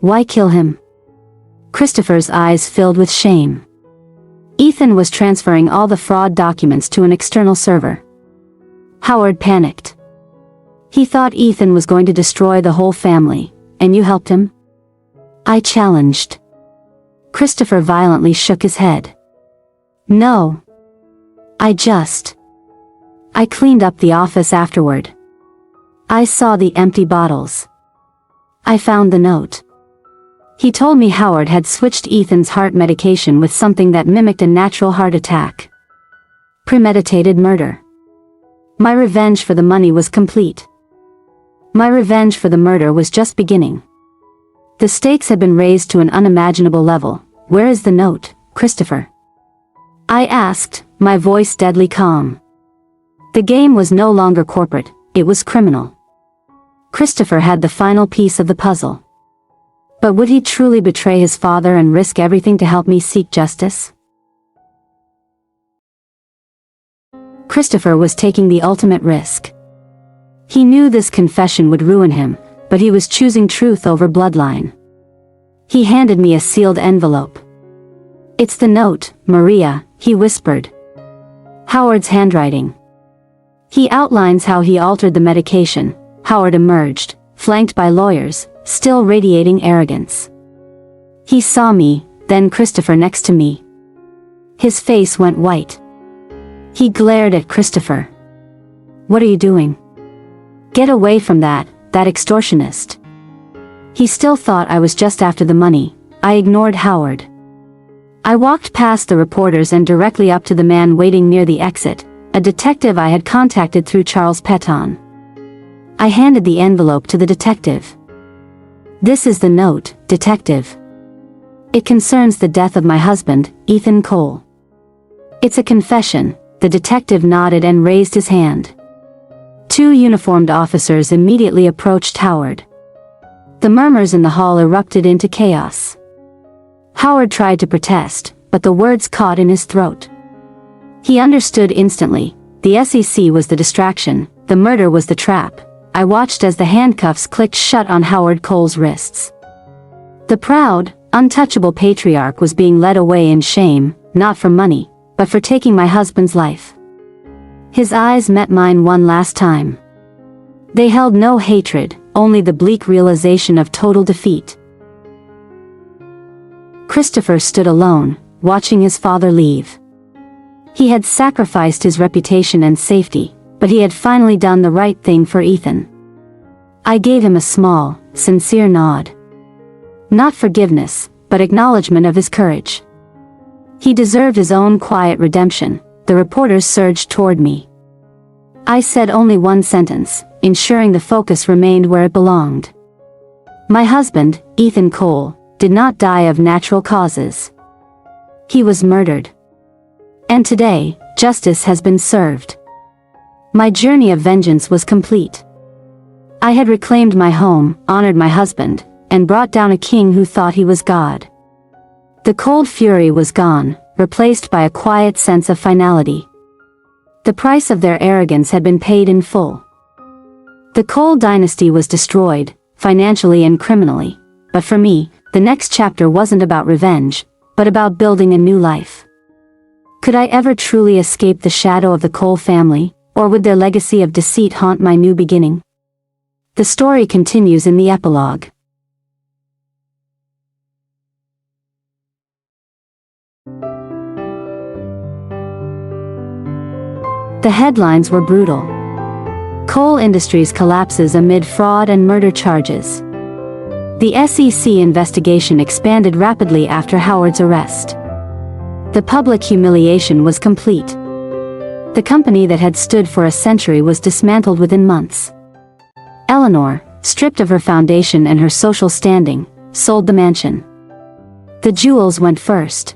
[SPEAKER 1] Why kill him?" Christopher's eyes filled with shame. "Ethan was transferring all the fraud documents to an external server. Howard panicked. He thought Ethan was going to destroy the whole family, and you helped him?" I challenged. Christopher violently shook his head. "No. I cleaned up the office afterward. I saw the empty bottles. I found the note. He told me Howard had switched Ethan's heart medication with something that mimicked a natural heart attack. Premeditated murder. My revenge for the money was complete. My revenge for the murder was just beginning. The stakes had been raised to an unimaginable level. "Where is the note, Christopher?" I asked, my voice deadly calm. The game was no longer corporate, it was criminal. Christopher had the final piece of the puzzle. But would he truly betray his father and risk everything to help me seek justice? Christopher was taking the ultimate risk. He knew this confession would ruin him, but he was choosing truth over bloodline. He handed me a sealed envelope. "It's the note, Maria," he whispered. "Howard's handwriting." He outlines how he altered the medication. Howard emerged, flanked by lawyers, still radiating arrogance. He saw me, then Christopher next to me. His face went white. He glared at Christopher. "What are you doing? Get away from that extortionist." He still thought I was just after the money. I ignored Howard. I walked past the reporters and directly up to the man waiting near the exit, a detective I had contacted through Charles Peton. I handed the envelope to the detective. "This is the note, detective. It concerns the death of my husband, Ethan Cole." "It's a confession," the detective nodded and raised his hand. Two uniformed officers immediately approached Howard. The murmurs in the hall erupted into chaos. Howard tried to protest, but the words caught in his throat. He understood instantly. The SEC was the distraction, the murder was the trap. I watched as the handcuffs clicked shut on Howard Cole's wrists. The proud, untouchable patriarch was being led away in shame, not for money, but for taking my husband's life. His eyes met mine one last time. They held no hatred, only the bleak realization of total defeat. Christopher stood alone, watching his father leave. He had sacrificed his reputation and safety, but he had finally done the right thing for Ethan. I gave him a small, sincere nod. Not forgiveness, but acknowledgement of his courage. He deserved his own quiet redemption. The reporters surged toward me. I said only one sentence, ensuring the focus remained where it belonged. My husband, Ethan Cole, did not die of natural causes. He was murdered. And today, justice has been served. My journey of vengeance was complete. I had reclaimed my home, honored my husband, and brought down a king who thought he was God. The cold fury was gone, replaced by a quiet sense of finality. The price of their arrogance had been paid in full. The Cole dynasty was destroyed, financially and criminally, but for me, the next chapter wasn't about revenge, but about building a new life. Could I ever truly escape the shadow of the Cole family, or would their legacy of deceit haunt my new beginning? The story continues in the epilogue. The headlines were brutal. Cole Industries collapses amid fraud and murder charges. The SEC investigation expanded rapidly after Howard's arrest. The public humiliation was complete. The company that had stood for a century was dismantled within months. Eleanor, stripped of her foundation and her social standing, sold the mansion. The jewels went first.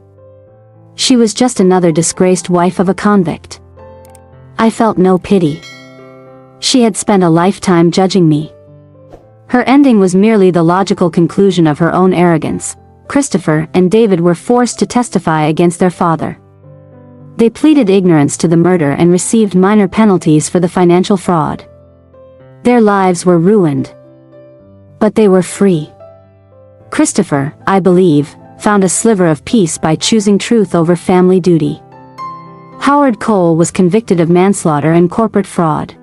[SPEAKER 1] She was just another disgraced wife of a convict. I felt no pity. She had spent a lifetime judging me. Her ending was merely the logical conclusion of her own arrogance. Christopher and David were forced to testify against their father. They pleaded ignorance to the murder and received minor penalties for the financial fraud. Their lives were ruined. But they were free. Christopher, I believe, found a sliver of peace by choosing truth over family duty. Howard Cole was convicted of manslaughter and corporate fraud.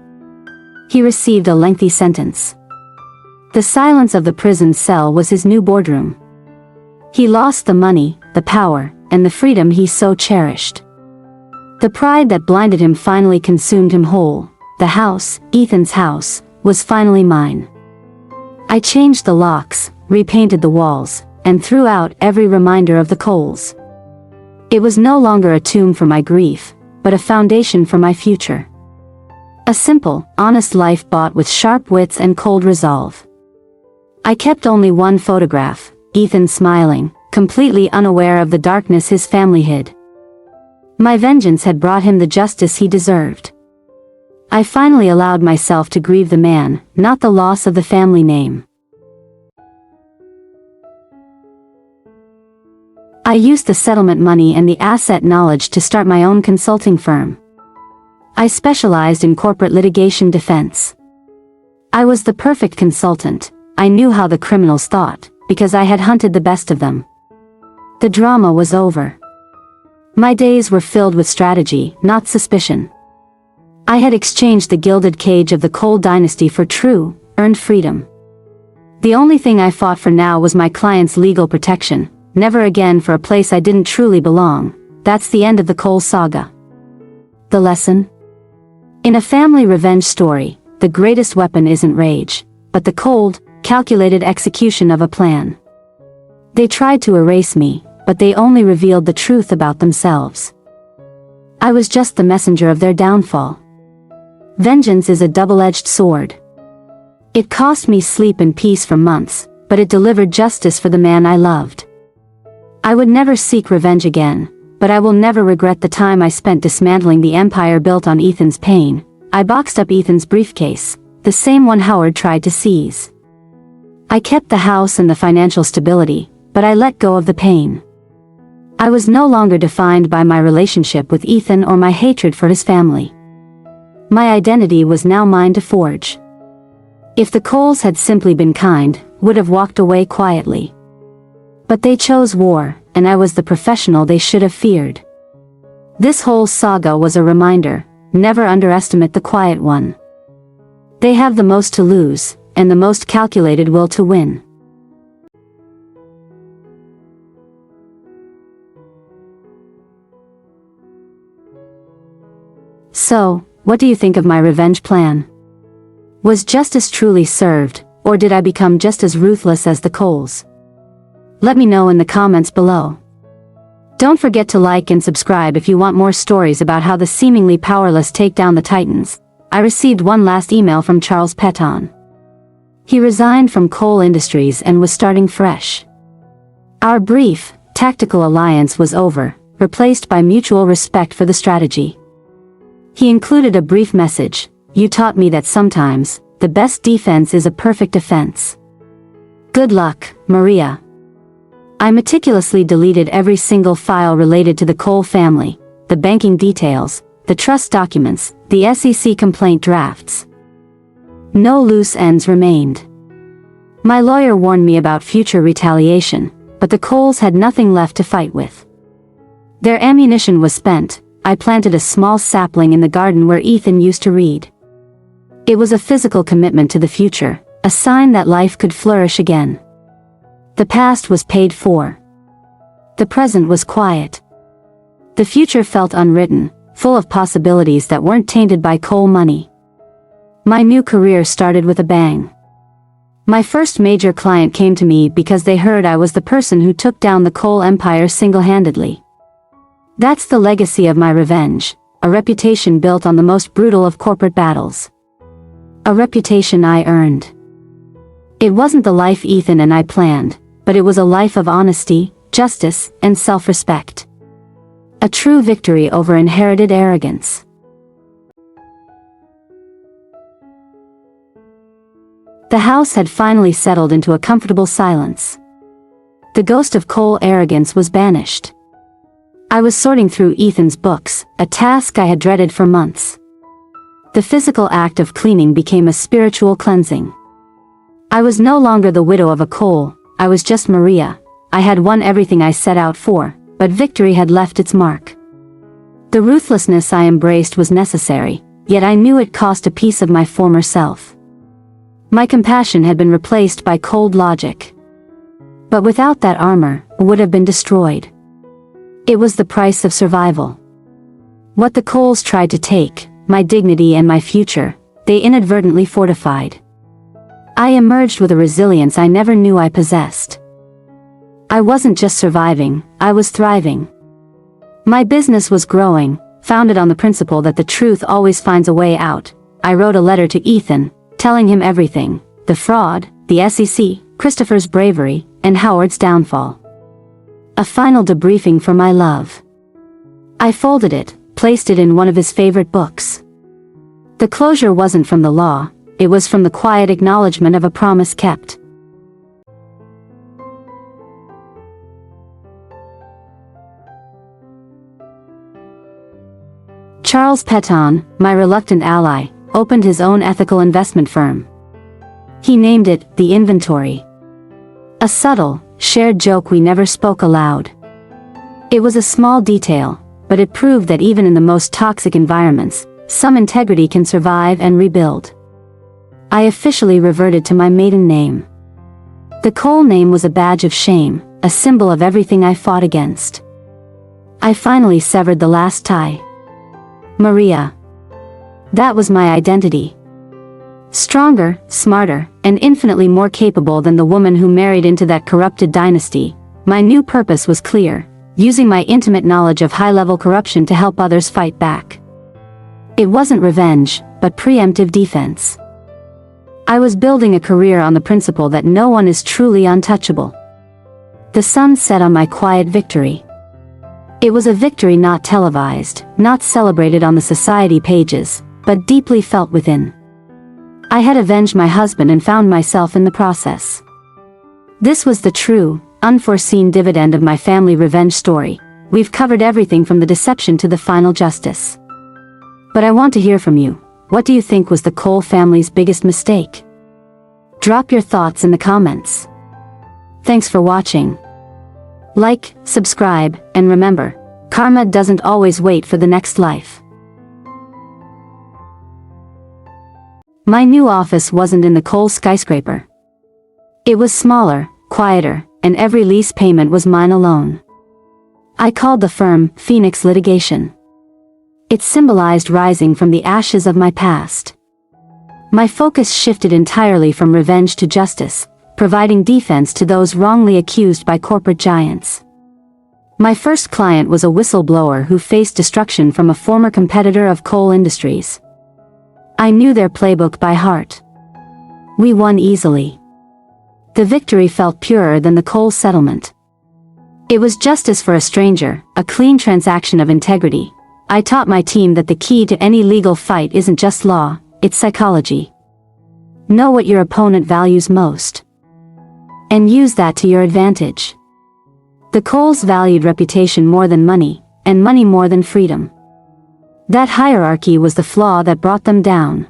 [SPEAKER 1] He received a lengthy sentence. The silence of the prison cell was his new boardroom. He lost the money, the power, and the freedom he so cherished. The pride that blinded him finally consumed him whole. The house, Ethan's house, was finally mine. I changed the locks, repainted the walls, and threw out every reminder of the Coles. It was no longer a tomb for my grief, but a foundation for my future. A simple, honest life bought with sharp wits and cold resolve. I kept only one photograph, Ethan smiling, completely unaware of the darkness his family hid. My vengeance had brought him the justice he deserved. I finally allowed myself to grieve the man, not the loss of the family name. I used the settlement money and the asset knowledge to start my own consulting firm. I specialized in corporate litigation defense. I was the perfect consultant. I knew how the criminals thought, because I had hunted the best of them. The drama was over. My days were filled with strategy, not suspicion. I had exchanged the gilded cage of the Cole dynasty for true, earned freedom. The only thing I fought for now was my client's legal protection. Never again for a place I didn't truly belong. That's the end of the Cole saga. The lesson? In a family revenge story, the greatest weapon isn't rage, but the cold, calculated execution of a plan. They tried to erase me, but they only revealed the truth about themselves. I was just the messenger of their downfall. Vengeance is a double-edged sword. It cost me sleep and peace for months, but it delivered justice for the man I loved. I would never seek revenge again, but I will never regret the time I spent dismantling the empire built on Ethan's pain. I boxed up Ethan's briefcase, the same one Howard tried to seize. I kept the house and the financial stability, but I let go of the pain. I was no longer defined by my relationship with Ethan or my hatred for his family. My identity was now mine to forge. If the Coles had simply been kind, would have walked away quietly. But they chose war, and I was the professional they should have feared. This whole saga was a reminder, never underestimate the quiet one. They have the most to lose, and the most calculated will to win. So, what do you think of my revenge plan? Was justice truly served, or did I become just as ruthless as the Coles? Let me know in the comments below. Don't forget to like and subscribe if you want more stories about how the seemingly powerless take down the Titans. I received one last email from Charles Peton. He resigned from coal industries and was starting fresh. Our brief, tactical alliance was over, replaced by mutual respect for the strategy. He included a brief message: "You taught me that sometimes, the best defense is a perfect defense. Good luck, Maria." I meticulously deleted every single file related to the Cole family, the banking details, the trust documents, the SEC complaint drafts. No loose ends remained. My lawyer warned me about future retaliation, but the Coles had nothing left to fight with. Their ammunition was spent. I planted a small sapling in the garden where Ethan used to read. It was a physical commitment to the future, a sign that life could flourish again. The past was paid for. The present was quiet. The future felt unwritten, full of possibilities that weren't tainted by coal money. My new career started with a bang. My first major client came to me because they heard I was the person who took down the coal empire single-handedly. That's the legacy of my revenge, a reputation built on the most brutal of corporate battles. A reputation I earned. It wasn't the life Ethan and I planned, but it was a life of honesty, justice, and self-respect. A true victory over inherited arrogance. The house had finally settled into a comfortable silence. The ghost of coal arrogance was banished. I was sorting through Ethan's books, a task I had dreaded for months. The physical act of cleaning became a spiritual cleansing. I was no longer the widow of a Cole, I was just Maria. I had won everything I set out for, but victory had left its mark. The ruthlessness I embraced was necessary, yet I knew it cost a piece of my former self. My compassion had been replaced by cold logic. But without that armor, I would have been destroyed. It was the price of survival. What the Coles tried to take, my dignity and my future, they inadvertently fortified. I emerged with a resilience I never knew I possessed. I wasn't just surviving, I was thriving. My business was growing, founded on the principle that the truth always finds a way out. I wrote a letter to Ethan, telling him everything: the fraud, the SEC, Christopher's bravery, and Howard's downfall. A final debriefing for my love. I folded it, placed it in one of his favorite books. The closure wasn't from the law, it was from the quiet acknowledgement of a promise kept. Charles Peton, my reluctant ally, opened his own ethical investment firm. He named it The Inventory. A subtle, shared joke we never spoke aloud. It was a small detail, but it proved that even in the most toxic environments, some integrity can survive and rebuild. I officially reverted to my maiden name. The Cole name was a badge of shame, a symbol of everything I fought against. I finally severed the last tie. Maria. That was my identity. Stronger, smarter, and infinitely more capable than the woman who married into that corrupted dynasty, my new purpose was clear: using my intimate knowledge of high-level corruption to help others fight back. It wasn't revenge, but preemptive defense. I was building a career on the principle that no one is truly untouchable. The sun set on my quiet victory. It was a victory not televised, not celebrated on the society pages, but deeply felt within. I had avenged my husband and found myself in the process. This was the true, unforeseen dividend of my family revenge story. We've covered everything from the deception to the final justice. But I want to hear from you. What do you think was the Cole family's biggest mistake? Drop your thoughts in the comments. Thanks for watching. Like, subscribe, and remember, karma doesn't always wait for the next life. My new office wasn't in the Cole skyscraper. It was smaller, quieter, and every lease payment was mine alone. I called the firm Phoenix Litigation. It symbolized rising from the ashes of my past. My focus shifted entirely from revenge to justice, providing defense to those wrongly accused by corporate giants. My first client was a whistleblower who faced destruction from a former competitor of Cole Industries. I knew their playbook by heart. We won easily. The victory felt purer than the Cole settlement. It was justice for a stranger, a clean transaction of integrity. I taught my team that the key to any legal fight isn't just law, it's psychology. Know what your opponent values most. And use that to your advantage. The Coles valued reputation more than money, and money more than freedom. That hierarchy was the flaw that brought them down.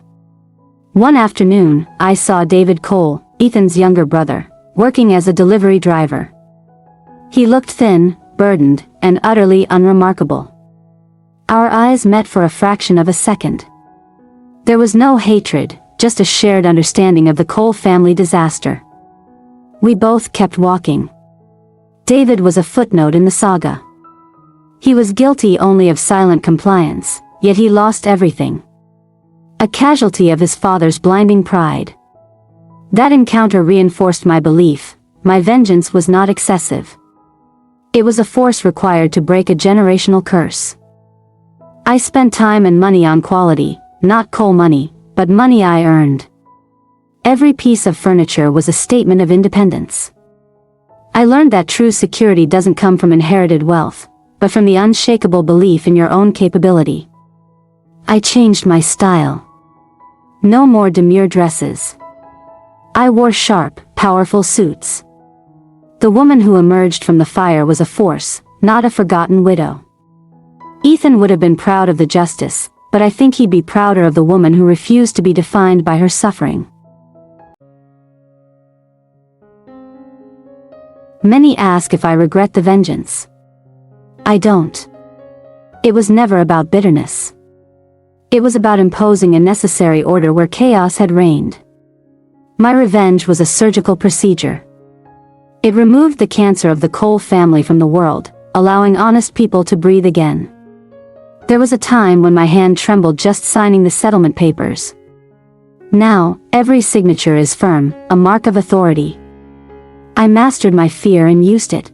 [SPEAKER 1] One afternoon, I saw David Cole, Ethan's younger brother, working as a delivery driver. He looked thin, burdened, and utterly unremarkable. Our eyes met for a fraction of a second. There was no hatred, just a shared understanding of the Cole family disaster. We both kept walking. David was a footnote in the saga. He was guilty only of silent compliance, yet he lost everything. A casualty of his father's blinding pride. That encounter reinforced my belief, my vengeance was not excessive. It was a force required to break a generational curse. I spent time and money on quality, not Cole money, but money I earned. Every piece of furniture was a statement of independence. I learned that true security doesn't come from inherited wealth, but from the unshakable belief in your own capability. I changed my style. No more demure dresses. I wore sharp, powerful suits. The woman who emerged from the fire was a force, not a forgotten widow. Ethan would have been proud of the justice, but I think he'd be prouder of the woman who refused to be defined by her suffering. Many ask if I regret the vengeance. I don't. It was never about bitterness. It was about imposing a necessary order where chaos had reigned. My revenge was a surgical procedure. It removed the cancer of the Cole family from the world, allowing honest people to breathe again. There was a time when my hand trembled just signing the settlement papers. Now, every signature is firm, a mark of authority. I mastered my fear and used it.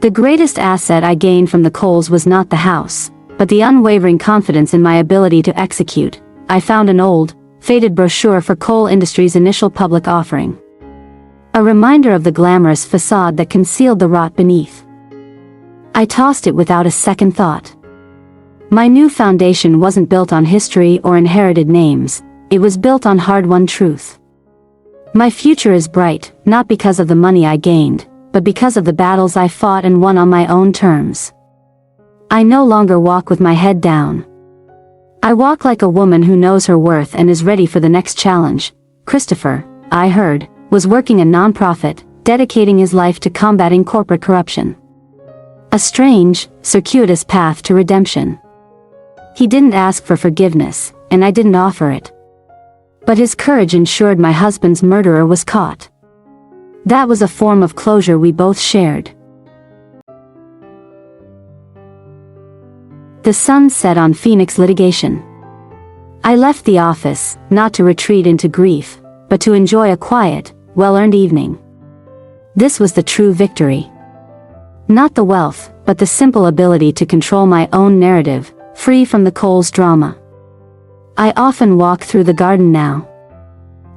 [SPEAKER 1] The greatest asset I gained from the Coles was not the house, but the unwavering confidence in my ability to execute. I found an old, faded brochure for Cole Industries' initial public offering. A reminder of the glamorous facade that concealed the rot beneath. I tossed it without a second thought. My new foundation wasn't built on history or inherited names, it was built on hard-won truth. My future is bright, not because of the money I gained, but because of the battles I fought and won on my own terms. I no longer walk with my head down. I walk like a woman who knows her worth and is ready for the next challenge. Christopher, I heard, was working a nonprofit, dedicating his life to combating corporate corruption. A strange, circuitous path to redemption. He didn't ask for forgiveness, and I didn't offer it. But his courage ensured my husband's murderer was caught. That was a form of closure we both shared. The sun set on Phoenix litigation. I left the office, not to retreat into grief, but to enjoy a quiet, well-earned evening. This was the true victory. Not the wealth, but the simple ability to control my own narrative, free from the Coles drama. I often walk through the garden now.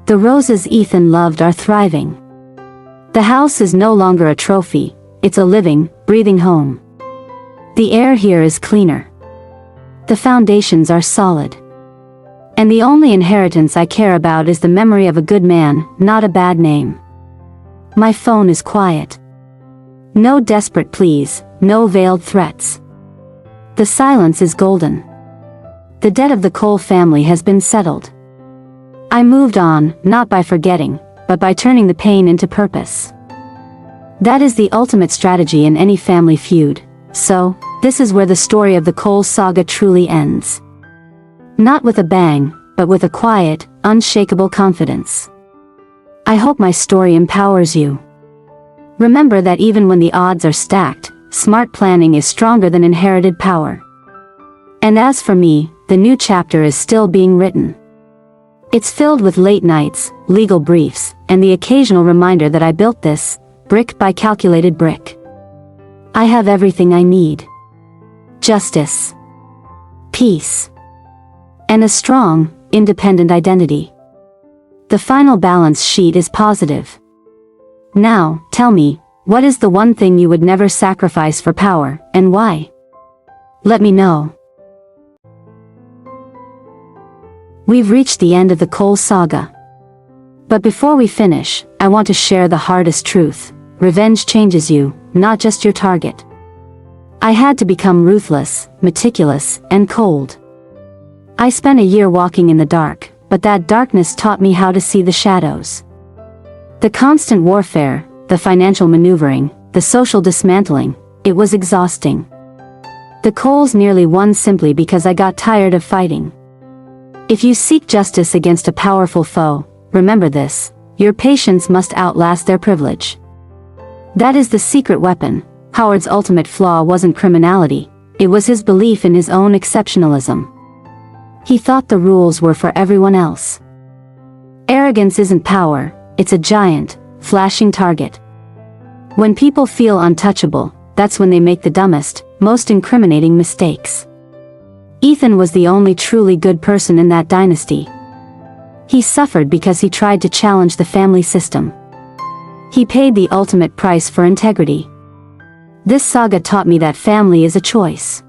[SPEAKER 1] The roses Ethan loved are thriving. The house is no longer a trophy, it's a living, breathing home. The air here is cleaner. The foundations are solid. And the only inheritance I care about is the memory of a good man, not a bad name. My phone is quiet. No desperate pleas, no veiled threats. The silence is golden. The debt of the Cole family has been settled. I moved on, not by forgetting, but by turning the pain into purpose. That is the ultimate strategy in any family feud, so, this is where the story of the Cole saga truly ends. Not with a bang, but with a quiet, unshakable confidence. I hope my story empowers you. Remember that even when the odds are stacked, smart planning is stronger than inherited power. And as for me, the new chapter is still being written. It's filled with late nights, legal briefs, and the occasional reminder that I built this, brick by calculated brick. I have everything I need. Justice. Peace. And a strong, independent identity. The final balance sheet is positive. Now, tell me, what is the one thing you would never sacrifice for power, and why? Let me know. We've reached the end of the Cole saga. But before we finish, I want to share the hardest truth. Revenge changes you, not just your target. I had to become ruthless, meticulous, and cold. I spent a year walking in the dark, but that darkness taught me how to see the shadows. The constant warfare, the financial maneuvering, the social dismantling, it was exhausting. The Coles nearly won simply because I got tired of fighting. If you seek justice against a powerful foe, remember this: your patience must outlast their privilege. That is the secret weapon. Howard's ultimate flaw wasn't criminality, it was his belief in his own exceptionalism. He thought the rules were for everyone else. Arrogance isn't power, it's a giant, flashing target. When people feel untouchable, that's when they make the dumbest, most incriminating mistakes. Ethan was the only truly good person in that dynasty. He suffered because he tried to challenge the family system. He paid the ultimate price for integrity. This saga taught me that family is a choice.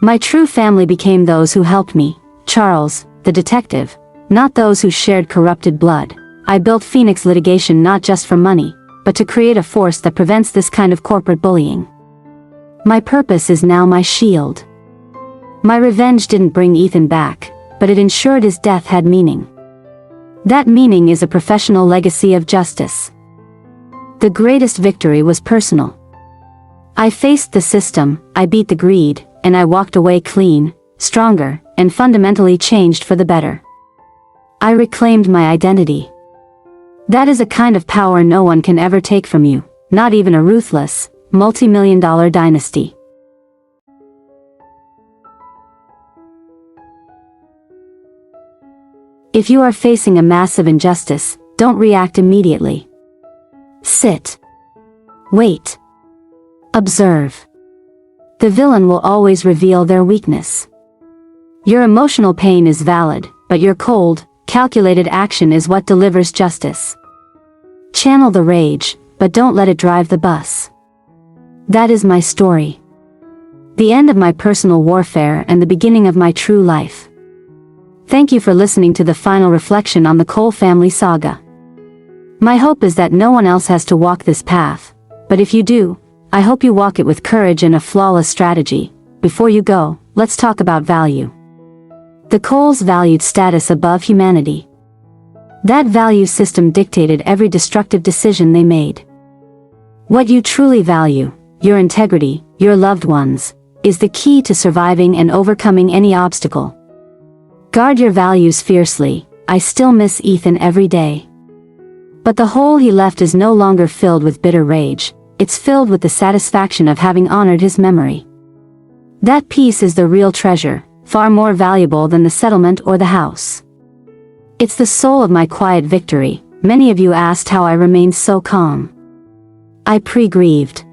[SPEAKER 1] My true family became those who helped me, Charles, the detective, not those who shared corrupted blood. I built Phoenix Litigation not just for money, but to create a force that prevents this kind of corporate bullying. My purpose is now my shield. My revenge didn't bring Ethan back, but it ensured his death had meaning. That meaning is a professional legacy of justice. The greatest victory was personal. I faced the system, I beat the greed, and I walked away clean, stronger, and fundamentally changed for the better. I reclaimed my identity. That is a kind of power no one can ever take from you, not even a ruthless, multi-million-dollar dynasty. If you are facing a massive injustice, don't react immediately. Sit. Wait. Observe. The villain will always reveal their weakness. Your emotional pain is valid, but your cold, calculated action is what delivers justice. Channel the rage, but don't let it drive the bus. That is my story. The end of my personal warfare and the beginning of my true life. Thank you for listening to the final reflection on the Cole family saga. My hope is that no one else has to walk this path, but if you do, I hope you walk it with courage and a flawless strategy. Before you go, let's talk about value. The Coles valued status above humanity. That value system dictated every destructive decision they made. What you truly value, your integrity, your loved ones, is the key to surviving and overcoming any obstacle. Guard your values fiercely. I still miss Ethan every day. But the hole he left is no longer filled with bitter rage, it's filled with the satisfaction of having honored his memory. That peace is the real treasure, far more valuable than the settlement or the house. It's the soul of my quiet victory. Many of you asked how I remained so calm. I pre-grieved.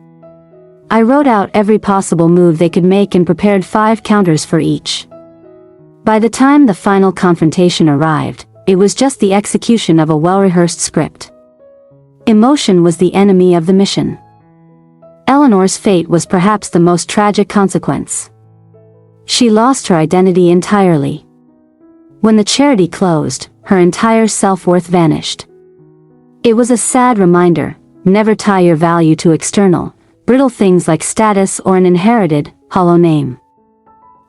[SPEAKER 1] I wrote out every possible move they could make and prepared 5 counters for each. By the time the final confrontation arrived, it was just the execution of a well-rehearsed script. Emotion was the enemy of the mission. Eleanor's fate was perhaps the most tragic consequence. She lost her identity entirely. When the charity closed, her entire self-worth vanished. It was a sad reminder: never tie your value to external, brittle things like status or an inherited, hollow name.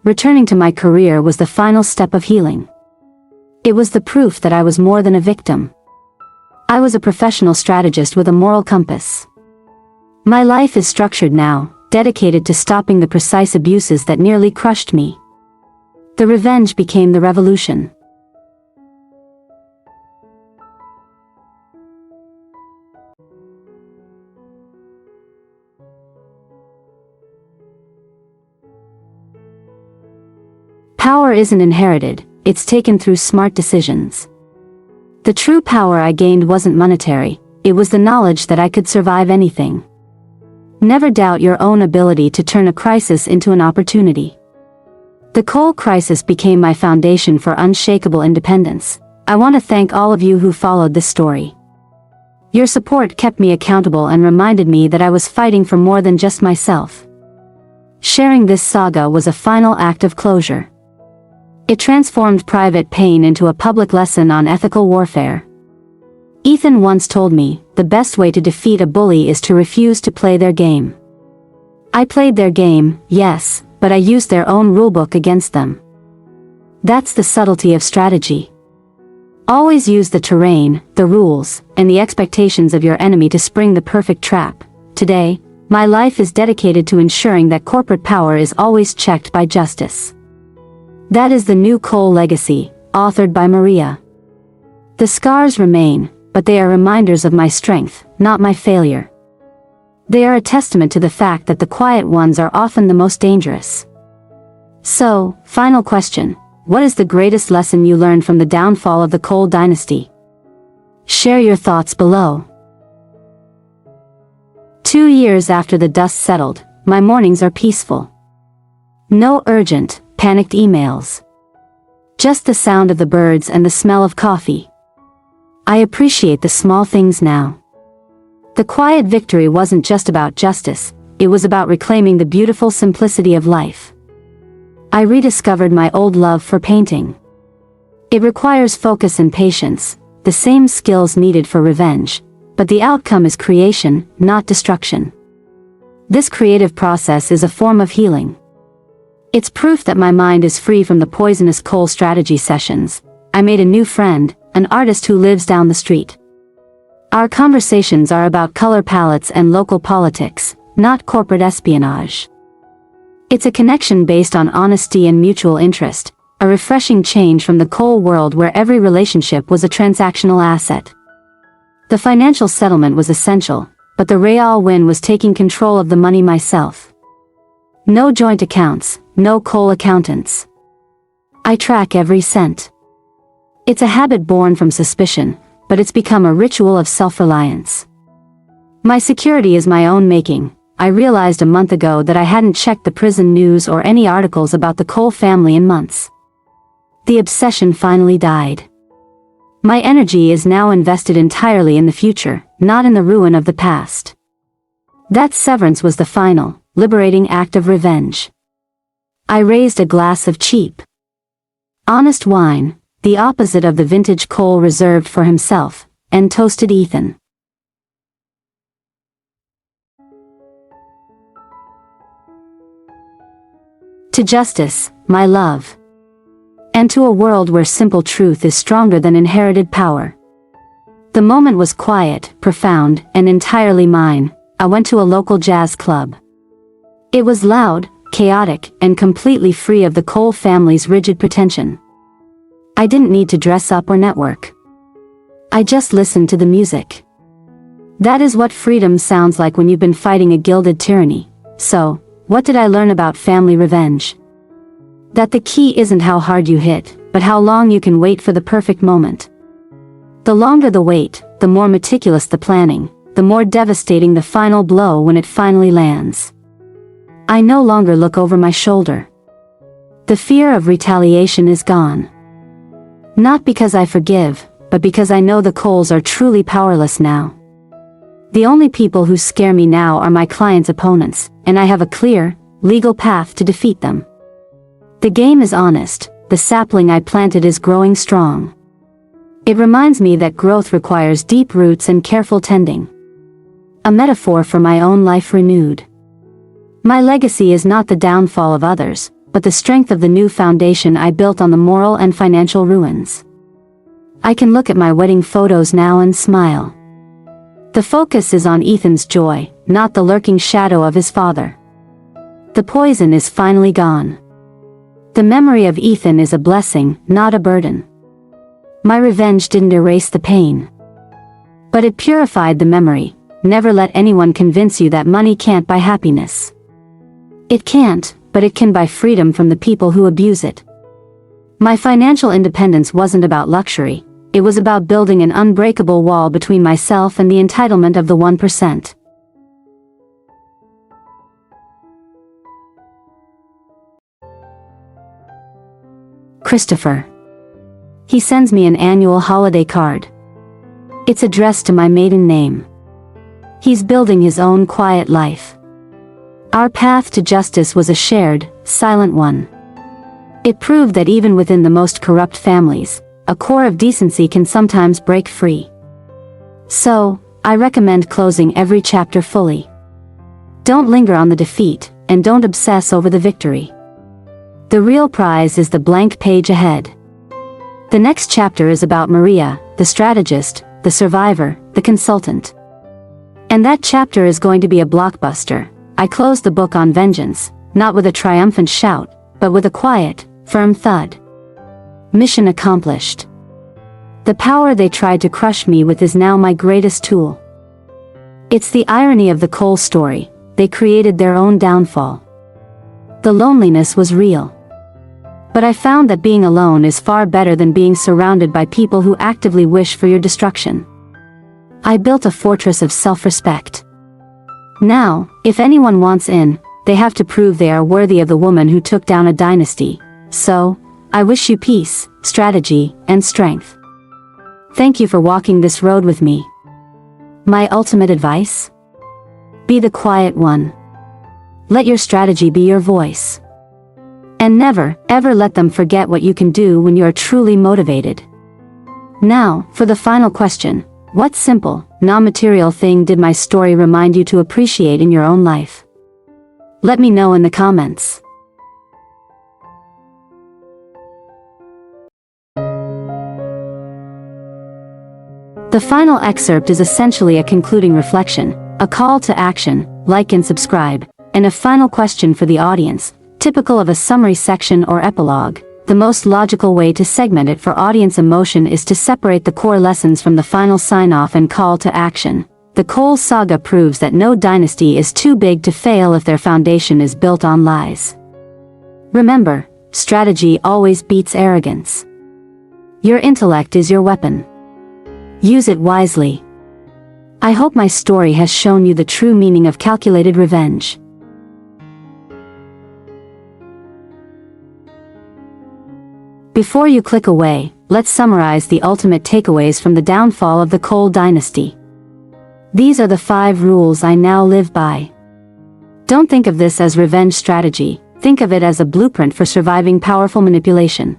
[SPEAKER 1] Returning to my career was the final step of healing. It was the proof that I was more than a victim. I was a professional strategist with a moral compass. My life is structured now, dedicated to stopping the precise abuses that nearly crushed me. The revenge became the revolution. Power isn't inherited, it's taken through smart decisions. The true power I gained wasn't monetary, it was the knowledge that I could survive anything. Never doubt your own ability to turn a crisis into an opportunity. The coal crisis became my foundation for unshakable independence. I want to thank all of you who followed this story. Your support kept me accountable and reminded me that I was fighting for more than just myself. Sharing this saga was a final act of closure. It transformed private pain into a public lesson on ethical warfare. Ethan once told me, the best way to defeat a bully is to refuse to play their game. I played their game, yes, but I used their own rulebook against them. That's the subtlety of strategy. Always use the terrain, the rules, and the expectations of your enemy to spring the perfect trap. Today, my life is dedicated to ensuring that corporate power is always checked by justice. That is the new Coal legacy, authored by Maria. The scars remain, but they are reminders of my strength, not my failure. They are a testament to the fact that the quiet ones are often the most dangerous. So, final question. What is the greatest lesson you learned from the downfall of the Coal dynasty? Share your thoughts below. 2 years after the dust settled, my mornings are peaceful. No urgent, panicked emails. Just the sound of the birds and the smell of coffee. I appreciate the small things now. The quiet victory wasn't just about justice, it was about reclaiming the beautiful simplicity of life. I rediscovered my old love for painting. It requires focus and patience, the same skills needed for revenge, but the outcome is creation, not destruction. This creative process is a form of healing. It's proof that my mind is free from the poisonous Coal strategy sessions. I made a new friend, an artist who lives down the street. Our conversations are about color palettes and local politics, not corporate espionage. It's a connection based on honesty and mutual interest, a refreshing change from the Coal world where every relationship was a transactional asset. The financial settlement was essential, but the real win was taking control of the money myself. No joint accounts, no Coal accountants. I track every cent. It's a habit born from suspicion, but it's become a ritual of self-reliance. My security is my own making. I realized a month ago that I hadn't checked the prison news or any articles about the Coal family in months. The obsession finally died. My energy is now invested entirely in the future, not in the ruin of the past. That severance was the final, liberating act of revenge. I raised a glass of cheap, honest wine, the opposite of the vintage Coal reserved for himself, and toasted Ethan. To justice, my love. And to a world where simple truth is stronger than inherited power. The moment was quiet, profound, and entirely mine. I went to a local jazz club. It was loud, chaotic, and completely free of the Coal family's rigid pretension. I didn't need to dress up or network. I just listened to the music. That is what freedom sounds like when you've been fighting a gilded tyranny. So, what did I learn about family revenge? That the key isn't how hard you hit, but how long you can wait for the perfect moment. The longer the wait, the more meticulous the planning, the more devastating the final blow when it finally lands. I no longer look over my shoulder. The fear of retaliation is gone. Not because I forgive, but because I know the Coals are truly powerless now. The only people who scare me now are my clients' opponents, and I have a clear, legal path to defeat them. The game is honest, the sapling I planted is growing strong. It reminds me that growth requires deep roots and careful tending. A metaphor for my own life renewed. My legacy is not the downfall of others, but the strength of the new foundation I built on the moral and financial ruins. I can look at my wedding photos now and smile. The focus is on Ethan's joy, not the lurking shadow of his father. The poison is finally gone. The memory of Ethan is a blessing, not a burden. My revenge didn't erase the pain, but it purified the memory. Never let anyone convince you that money can't buy happiness. It can't, but it can buy freedom from the people who abuse it. My financial independence wasn't about luxury, it was about building an unbreakable wall between myself and the entitlement of the 1%. Christopher. He sends me an annual holiday card. It's addressed to my maiden name. He's building his own quiet life. Our path to justice was a shared, silent one. It proved that even within the most corrupt families, a core of decency can sometimes break free. So, I recommend closing every chapter fully. Don't linger on the defeat, and don't obsess over the victory. The real prize is the blank page ahead. The next chapter is about Maria, the strategist, the survivor, the consultant. And that chapter is going to be a blockbuster. I close the book on vengeance, not with a triumphant shout, but with a quiet, firm thud. Mission accomplished. The power they tried to crush me with is now my greatest tool. It's the irony of the Cole story, they created their own downfall. The loneliness was real. But I found that being alone is far better than being surrounded by people who actively wish for your destruction. I built a fortress of self-respect. Now, if anyone wants in, they have to prove they are worthy of the woman who took down a dynasty. So, I wish you peace, strategy, and strength. Thank you for walking this road with me. My ultimate advice? Be the quiet one. Let your strategy be your voice. And never, ever let them forget what you can do when you are truly motivated. Now, for the final question, what simple, non-material thing did my story remind you to appreciate in your own life? Let me know in the comments. The final excerpt is essentially a concluding reflection, a call to action, like and subscribe, and a final question for the audience, typical of a summary section or epilogue. The most logical way to segment it for audience emotion is to separate the core lessons from the final sign-off and call to action. The Cole saga proves that no dynasty is too big to fail if their foundation is built on lies. Remember, strategy always beats arrogance. Your intellect is your weapon. Use it wisely. I hope my story has shown you the true meaning of calculated revenge. Before you click away, let's summarize the ultimate takeaways from the downfall of the Cole dynasty. These are the 5 rules I now live by. Don't think of this as revenge strategy, think of it as a blueprint for surviving powerful manipulation.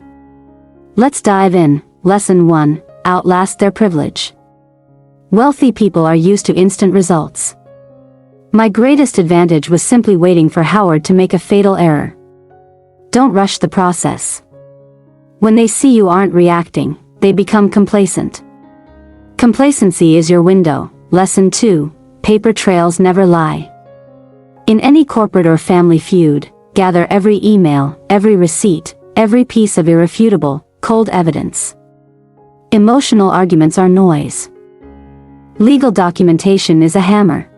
[SPEAKER 1] Let's dive in. Lesson 1. Outlast their privilege. Wealthy people are used to instant results. My greatest advantage was simply waiting for Howard to make a fatal error. Don't rush the process. When they see you aren't reacting, they become complacent. Complacency is your window. Lesson 2. Paper trails never lie. In any corporate or family feud, gather every email, every receipt, every piece of irrefutable, cold evidence. Emotional arguments are noise. Legal documentation is a hammer.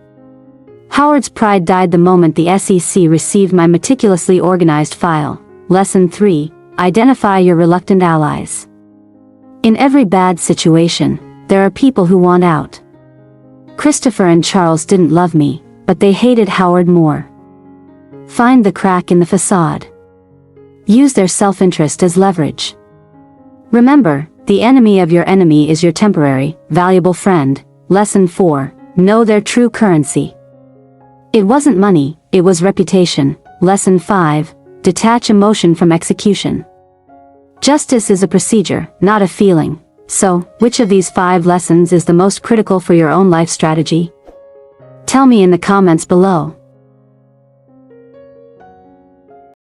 [SPEAKER 1] Howard's pride died the moment the SEC received my meticulously organized file. Lesson 3. Identify your reluctant allies. In every bad situation, there are people who want out. Christopher and Charles didn't love me, but they hated Howard more. Find the crack in the facade. Use their self-interest as leverage. Remember, the enemy of your enemy is your temporary, valuable friend. Lesson 4. Know their true currency. It wasn't money, it was reputation. Lesson 5. Detach emotion from execution. Justice is a procedure, not a feeling. So, which of these 5 lessons is the most critical for your own life strategy? Tell me in the comments below.